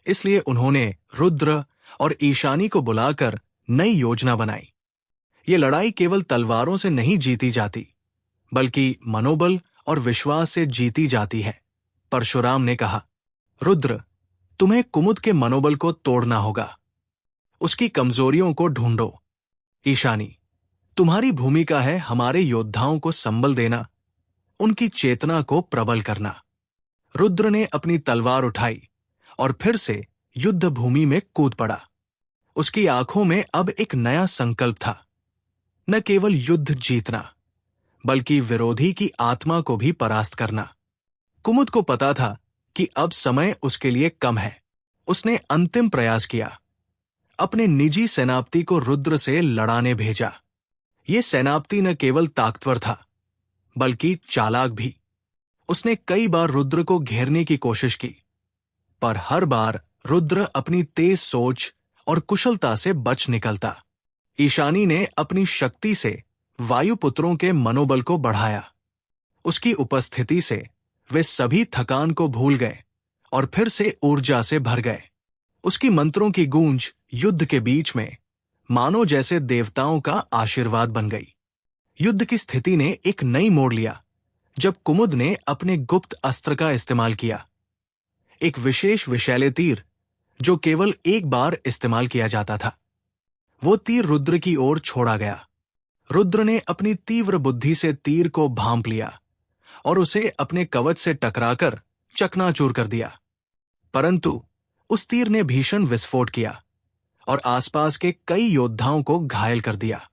इसलिए उन्होंने रुद्र और ईशानी को बुलाकर नई योजना बनाई। ये लड़ाई केवल तलवारों से नहीं जीती जाती, बल्कि मनोबल और विश्वास से जीती जाती है। परशुराम ने कहा, रुद्र, तुम्हें कुमुद के मनोबल को तोड़ना होगा, उसकी कमजोरियों को ढूंढो। ईशानी, तुम्हारी भूमिका है हमारे योद्धाओं को संबल देना, उनकी चेतना को प्रबल करना। रुद्र ने अपनी तलवार उठाई और फिर से युद्ध भूमि में कूद पड़ा। उसकी आंखों में अब एक नया संकल्प था, न केवल युद्ध जीतना, बल्कि विरोधी की आत्मा को भी परास्त करना। कुमुद को पता था कि अब समय उसके लिए कम है। उसने अंतिम प्रयास किया, अपने निजी सेनापति को रुद्र से लड़ाने भेजा। यह सेनापति न केवल ताकतवर था, बल्कि चालाक भी। उसने कई बार रुद्र को घेरने की कोशिश की, पर हर बार रुद्र अपनी तेज सोच और कुशलता से बच निकलता। ईशानी ने अपनी शक्ति से वायुपुत्रों के मनोबल को बढ़ाया। उसकी उपस्थिति से वे सभी थकान को भूल गए और फिर से ऊर्जा से भर गए। उसकी मंत्रों की गूंज युद्ध के बीच में मानो जैसे देवताओं का आशीर्वाद बन गई। युद्ध की स्थिति ने एक नई मोड़ लिया जब कुमुद ने अपने गुप्त अस्त्र का इस्तेमाल किया, एक विशेष विषैले तीर जो केवल एक बार इस्तेमाल किया जाता था। वो तीर रुद्र की ओर छोड़ा गया। रुद्र ने अपनी तीव्र बुद्धि से तीर को भांप लिया और उसे अपने कवच से टकराकर चकनाचूर कर दिया। परंतु उस तीर ने भीषण विस्फोट किया और आसपास के कई योद्धाओं को घायल कर दिया।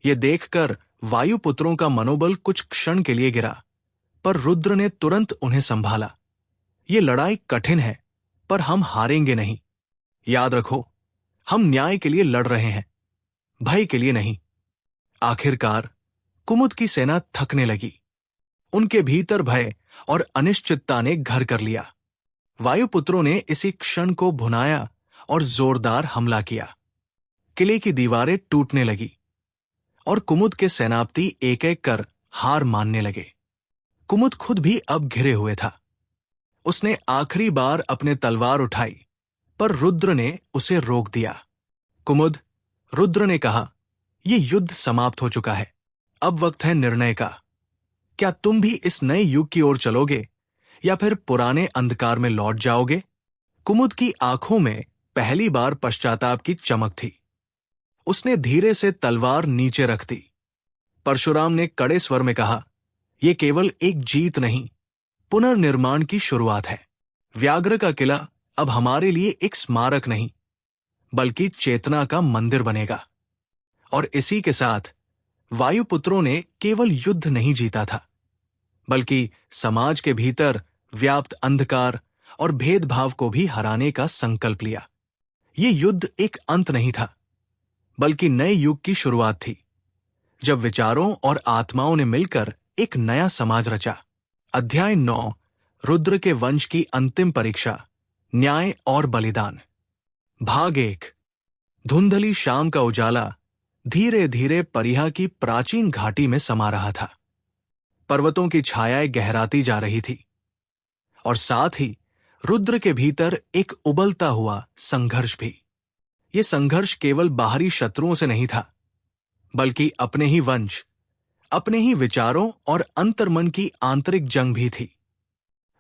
ये देखकर वायुपुत्रों का मनोबल कुछ क्षण के लिए गिरा, पर रुद्र ने तुरंत उन्हें संभाला। ये लड़ाई कठिन है, पर हम हारेंगे नहीं। याद रखो, हम न्याय के लिए लड़ रहे हैं, भय के लिए नहीं। आखिरकार कुमुद की सेना थकने लगी। उनके भीतर भय और अनिश्चितता ने घर कर लिया। वायुपुत्रों ने इसी क्षण को भुनाया और जोरदार हमला किया। किले की दीवारें टूटने लगी और कुमुद के सेनापति एक एक कर हार मानने लगे। कुमुद खुद भी अब घिरे हुए था। उसने आखिरी बार अपने तलवार उठाई, पर रुद्र ने उसे रोक दिया। कुमुद, रुद्र ने कहा, यह युद्ध समाप्त हो चुका है। अब वक्त है निर्णय का। क्या तुम भी इस नए युग की ओर चलोगे या फिर पुराने अंधकार में लौट जाओगे? कुमुद की आंखों में पहली बार पश्चाताप की चमक थी। उसने धीरे से तलवार नीचे रख दी। परशुराम ने कड़े स्वर में कहा, यह केवल एक जीत नहीं, पुनर्निर्माण की शुरुआत है। व्याघ्र का किला अब हमारे लिए एक स्मारक नहीं, बल्कि चेतना का मंदिर बनेगा। और इसी के साथ वायुपुत्रों ने केवल युद्ध नहीं जीता था, बल्कि समाज के भीतर व्याप्त अंधकार और भेदभाव को भी हराने का संकल्प लिया। ये युद्ध एक अंत नहीं था, बल्कि नए युग की शुरुआत थी, जब विचारों और आत्माओं ने मिलकर एक नया समाज रचा। अध्याय 9, रुद्र के वंश की अंतिम परीक्षा, न्याय और बलिदान। भाग 1। धुंधली शाम का उजाला धीरे धीरे परिहा की प्राचीन घाटी में समा रहा था। पर्वतों की छायाएं गहराती जा रही थी और साथ ही रुद्र के भीतर एक उबलता हुआ संघर्ष भी। यह संघर्ष केवल बाहरी शत्रुओं से नहीं था, बल्कि अपने ही वंश, अपने ही विचारों और अंतर्मन की आंतरिक जंग भी थी।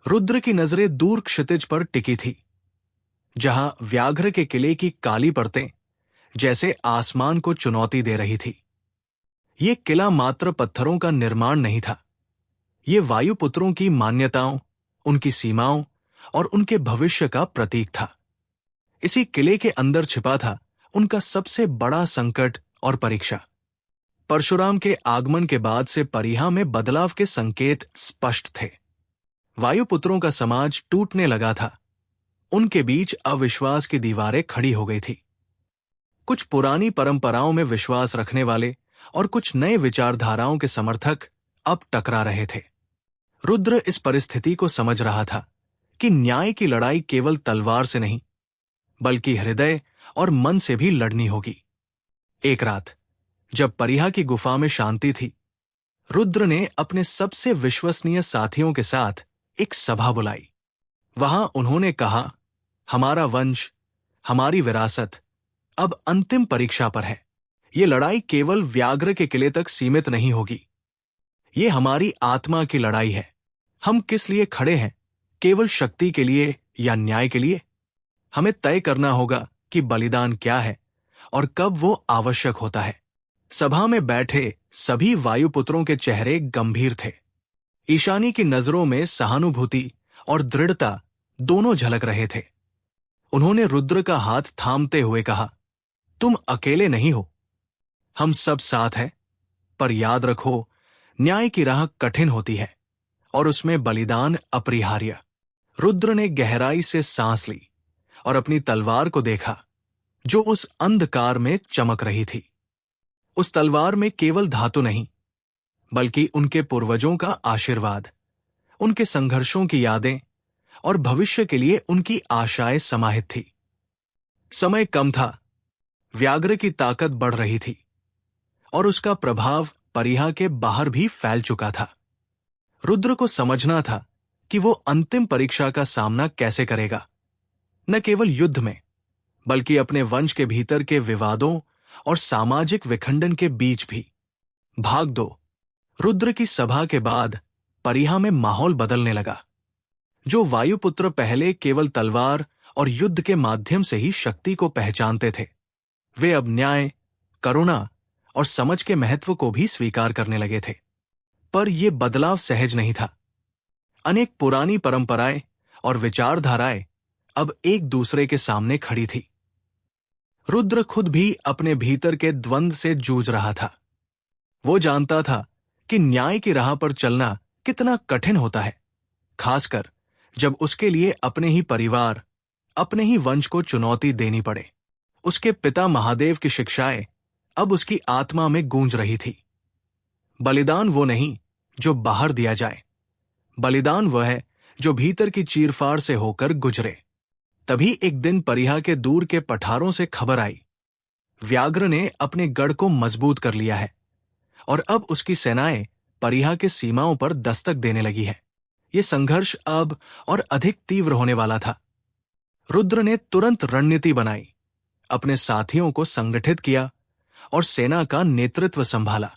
रुद्र की नजरें दूर क्षितिज पर टिकी थी, जहां व्याघ्र के किले की काली परतें जैसे आसमान को चुनौती दे रही थी। यह किला मात्र पत्थरों का निर्माण नहीं था, ये वायुपुत्रों की मान्यताओं, उनकी सीमाओं और उनके भविष्य का प्रतीक था। इसी किले के अंदर छिपा था उनका सबसे बड़ा संकट और परीक्षा। परशुराम के आगमन के बाद से परिहा में बदलाव के संकेत स्पष्ट थे। वायुपुत्रों का समाज टूटने लगा था। उनके बीच अविश्वास की दीवारें खड़ी हो गई थी। कुछ पुरानी परंपराओं में विश्वास रखने वाले और कुछ नए विचारधाराओं के समर्थक अब टकरा रहे थे। रुद्र इस परिस्थिति को समझ रहा था कि न्याय की लड़ाई केवल तलवार से नहीं, बल्कि हृदय और मन से भी लड़नी होगी। एक रात जब परिहा की गुफा में शांति थी, रुद्र ने अपने सबसे विश्वसनीय साथियों के साथ एक सभा बुलाई। वहां उन्होंने कहा, हमारा वंश, हमारी विरासत अब अंतिम परीक्षा पर है। ये लड़ाई केवल व्याघ्र के किले तक सीमित नहीं होगी। ये हमारी आत्मा की लड़ाई है। हम किस लिए खड़े हैं, केवल शक्ति के लिए या न्याय के लिए? हमें तय करना होगा कि बलिदान क्या है और कब वो आवश्यक होता है। सभा में बैठे सभी वायुपुत्रों के चेहरे गंभीर थे। ईशानी की नजरों में सहानुभूति और दृढ़ता दोनों झलक रहे थे। उन्होंने रुद्र का हाथ थामते हुए कहा, तुम अकेले नहीं हो, हम सब साथ हैं। पर याद रखो, न्याय की राह कठिन होती है और उसमें बलिदान अपरिहार्य। रुद्र ने गहराई से सांस ली और अपनी तलवार को देखा, जो उस अंधकार में चमक रही थी। उस तलवार में केवल धातु नहीं, बल्कि उनके पूर्वजों का आशीर्वाद, उनके संघर्षों की यादें और भविष्य के लिए उनकी आशाएं समाहित थी। समय कम था, व्याघ्र की ताकत बढ़ रही थी और उसका प्रभाव परिहा के बाहर भी फैल चुका था। रुद्र को समझना था कि वो अंतिम परीक्षा का सामना कैसे करेगा, न केवल युद्ध में बल्कि अपने वंश के भीतर के विवादों और सामाजिक विखंडन के बीच भी। भाग 2। रुद्र की सभा के बाद परिहा में माहौल बदलने लगा। जो वायुपुत्र पहले केवल तलवार और युद्ध के माध्यम से ही शक्ति को पहचानते थे, वे अब न्याय, करुणा और समझ के महत्व को भी स्वीकार करने लगे थे। पर यह बदलाव सहज नहीं था। अनेक पुरानी परंपराएं और विचारधाराएं अब एक दूसरे के सामने खड़ी थी। रुद्र खुद भी अपने भीतर के द्वंद्व से जूझ रहा था। वो जानता था कि न्याय की राह पर चलना कितना कठिन होता है, खासकर जब उसके लिए अपने ही परिवार, अपने ही वंश को चुनौती देनी पड़े। उसके पिता महादेव की शिक्षाएं अब उसकी आत्मा में गूंज रही थी। बलिदान वो नहीं जो बाहर दिया जाए, बलिदान वह है जो भीतर की चीरफाड़ से होकर गुजरे। तभी एक दिन परिहा के दूर के पठारों से खबर आई, व्याघ्र ने अपने गढ़ को मजबूत कर लिया है और अब उसकी सेनाएं परिहा के सीमाओं पर दस्तक देने लगी है। ये संघर्ष अब और अधिक तीव्र होने वाला था। रुद्र ने तुरंत रणनीति बनाई, अपने साथियों को संगठित किया और सेना का नेतृत्व संभाला।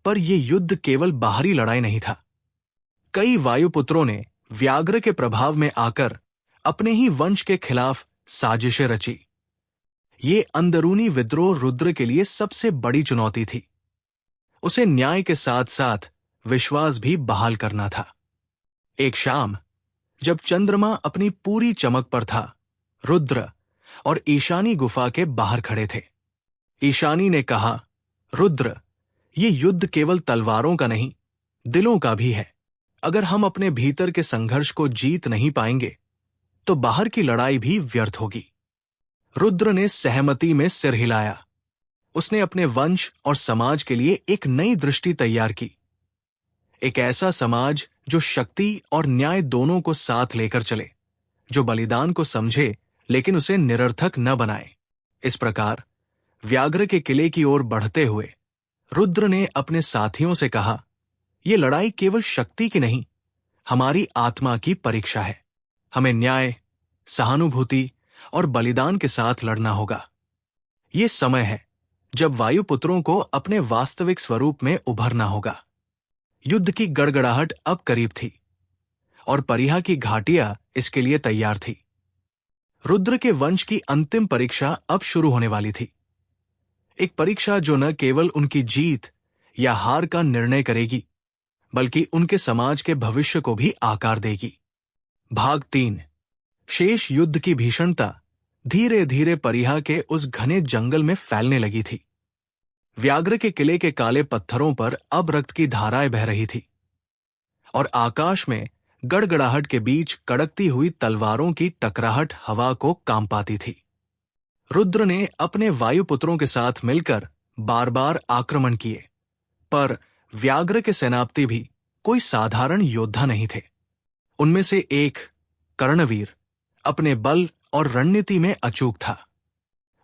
पर यह युद्ध केवल बाहरी लड़ाई नहीं था। कई वायुपुत्रों ने व्याघ्र के प्रभाव में आकर अपने ही वंश के खिलाफ साजिशें रची। ये अंदरूनी विद्रोह रुद्र के लिए सबसे बड़ी चुनौती थी। उसे न्याय के साथ साथ विश्वास भी बहाल करना था। एक शाम जब चंद्रमा अपनी पूरी चमक पर था, रुद्र और ईशानी गुफा के बाहर खड़े थे। ईशानी ने कहा, रुद्र, ये युद्ध केवल तलवारों का नहीं, दिलों का भी है। अगर हम अपने भीतर के संघर्ष को जीत नहीं पाएंगे तो बाहर की लड़ाई भी व्यर्थ होगी। रुद्र ने सहमति में सिर हिलाया। उसने अपने वंश और समाज के लिए एक नई दृष्टि तैयार की। एक ऐसा समाज जो शक्ति और न्याय दोनों को साथ लेकर चले, जो बलिदान को समझे लेकिन उसे निरर्थक न बनाए। इस प्रकार व्याघ्र के किले की ओर बढ़ते हुए रुद्र ने अपने साथियों से कहा, यह लड़ाई केवल शक्ति की नहीं, हमारी आत्मा की परीक्षा है। हमें न्याय, सहानुभूति और बलिदान के साथ लड़ना होगा। यह समय है जब वायुपुत्रों को अपने वास्तविक स्वरूप में उभरना होगा। युद्ध की गड़गड़ाहट अब करीब थी और परिहा की घाटियां इसके लिए तैयार थी। रुद्र के वंश की अंतिम परीक्षा अब शुरू होने वाली थी। एक परीक्षा जो न केवल उनकी जीत या हार का निर्णय करेगी, बल्कि उनके समाज के भविष्य को भी आकार देगी। भाग 3। शेष युद्ध की भीषणता धीरे धीरे परिहा के उस घने जंगल में फैलने लगी थी। व्याघ्र के किले के काले पत्थरों पर अब रक्त की धाराएं बह रही थी और आकाश में गड़गड़ाहट के बीच कड़कती हुई तलवारों की टकराहट हवा को कांपाती थी। रुद्र ने अपने वायुपुत्रों के साथ मिलकर बार बार आक्रमण किए, पर व्याघ्र के सेनापति भी कोई साधारण योद्धा नहीं थे। उनमें से एक, कर्णवीर, अपने बल और रणनीति में अचूक था।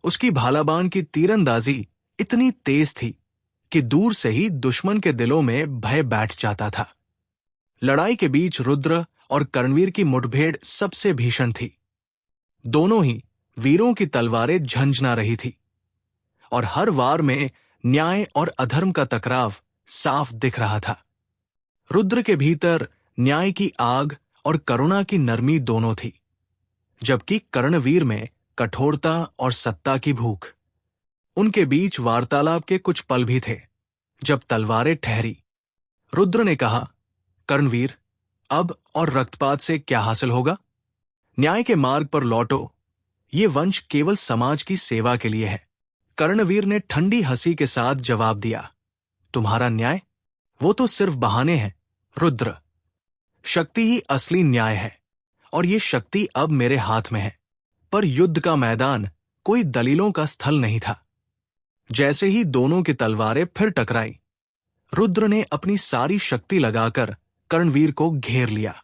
उसकी भालाबान की तीरंदाजी इतनी तेज थी कि दूर से ही दुश्मन के दिलों में भय बैठ जाता था। लड़ाई के बीच रुद्र और कर्णवीर की मुठभेड़ सबसे भीषण थी। दोनों ही वीरों की तलवारें झंझना रही थी और हर वार में न्याय और अधर्म का टकराव साफ दिख रहा था। रुद्र के भीतर न्याय की आग और करुणा की नरमी दोनों थी, जबकि कर्णवीर में कठोरता और सत्ता की भूख। उनके बीच वार्तालाप के कुछ पल भी थे जब तलवारें ठहरी। रुद्र ने कहा, कर्णवीर, अब और रक्तपात से क्या हासिल होगा? न्याय के मार्ग पर लौटो। ये वंश केवल समाज की सेवा के लिए है। कर्णवीर ने ठंडी हंसी के साथ जवाब दिया, तुम्हारा न्याय? वो तो सिर्फ बहाने हैं, रुद्र। शक्ति ही असली न्याय है और ये शक्ति अब मेरे हाथ में है। पर युद्ध का मैदान कोई दलीलों का स्थल नहीं था। जैसे ही दोनों की तलवारें फिर टकराई, रुद्र ने अपनी सारी शक्ति लगाकर कर्णवीर को घेर लिया।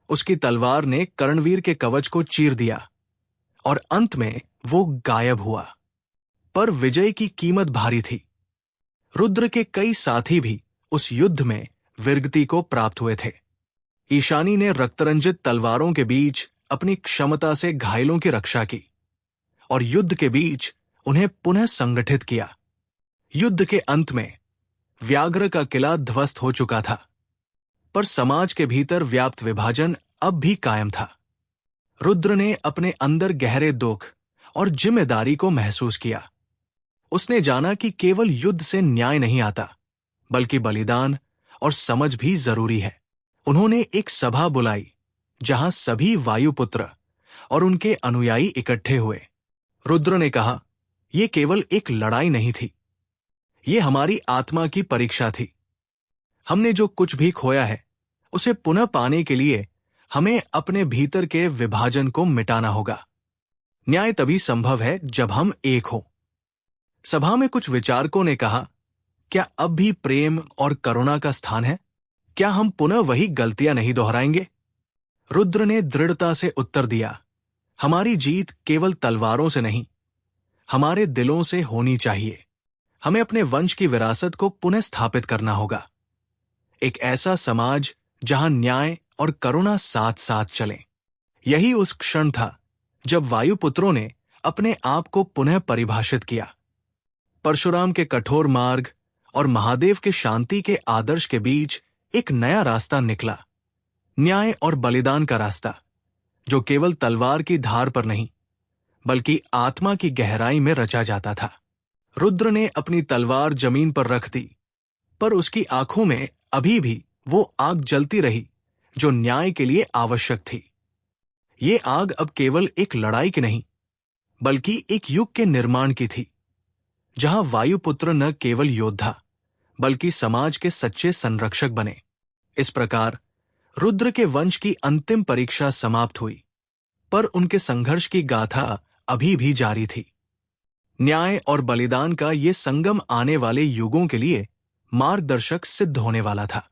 उसकी तलवार ने कर्णवीर के कवच को चीर दिया और अंत में वो गायब हुआ। पर विजय की कीमत भारी थी। रुद्र के कई साथी भी उस युद्ध में वीरगति को प्राप्त हुए थे। ईशानी ने रक्तरंजित तलवारों के बीच अपनी क्षमता से घायलों की रक्षा की और युद्ध के बीच उन्हें पुनः संगठित किया। युद्ध के अंत में व्याघ्र का किला ध्वस्त हो चुका था, पर समाज के भीतर व्याप्त विभाजन अब भी कायम था। रुद्र ने अपने अंदर गहरे दुख और जिम्मेदारी को महसूस किया। उसने जाना कि केवल युद्ध से न्याय नहीं आता, बल्कि बलिदान और समझ भी जरूरी है। उन्होंने एक सभा बुलाई जहां सभी वायुपुत्र और उनके अनुयायी इकट्ठे हुए। रुद्र ने कहा, यह केवल एक लड़ाई नहीं थी, ये हमारी आत्मा की परीक्षा थी। हमने जो कुछ भी खोया है उसे पुनः पाने के लिए हमें अपने भीतर के विभाजन को मिटाना होगा। न्याय तभी संभव है जब हम एक हों। सभा में कुछ विचारकों ने कहा, क्या अब भी प्रेम और करुणा का स्थान है? क्या हम पुनः वही गलतियां नहीं दोहराएंगे? रुद्र ने दृढ़ता से उत्तर दिया, हमारी जीत केवल तलवारों से नहीं, हमारे दिलों से होनी चाहिए। हमें अपने वंश की विरासत को पुनः स्थापित करना होगा। एक ऐसा समाज जहां न्याय और करुणा साथ साथ चलें। यही उस क्षण था जब वायुपुत्रों ने अपने आप को पुनः परिभाषित किया। परशुराम के कठोर मार्ग और महादेव के शांति के आदर्श के बीच एक नया रास्ता निकला, न्याय और बलिदान का रास्ता, जो केवल तलवार की धार पर नहीं बल्कि आत्मा की गहराई में रचा जाता था। रुद्र ने अपनी तलवार जमीन पर रख दी, पर उसकी आंखों में अभी भी वो आग जलती रही जो न्याय के लिए आवश्यक थी। ये आग अब केवल एक लड़ाई की नहीं, बल्कि एक युग के निर्माण की थी, जहां वायुपुत्र न केवल योद्धा बल्कि समाज के सच्चे संरक्षक बने। इस प्रकार रुद्र के वंश की अंतिम परीक्षा समाप्त हुई, पर उनके संघर्ष की गाथा अभी भी जारी थी। न्याय और बलिदान का ये संगम आने वाले युगों के लिए मार्गदर्शक सिद्ध होने वाला था।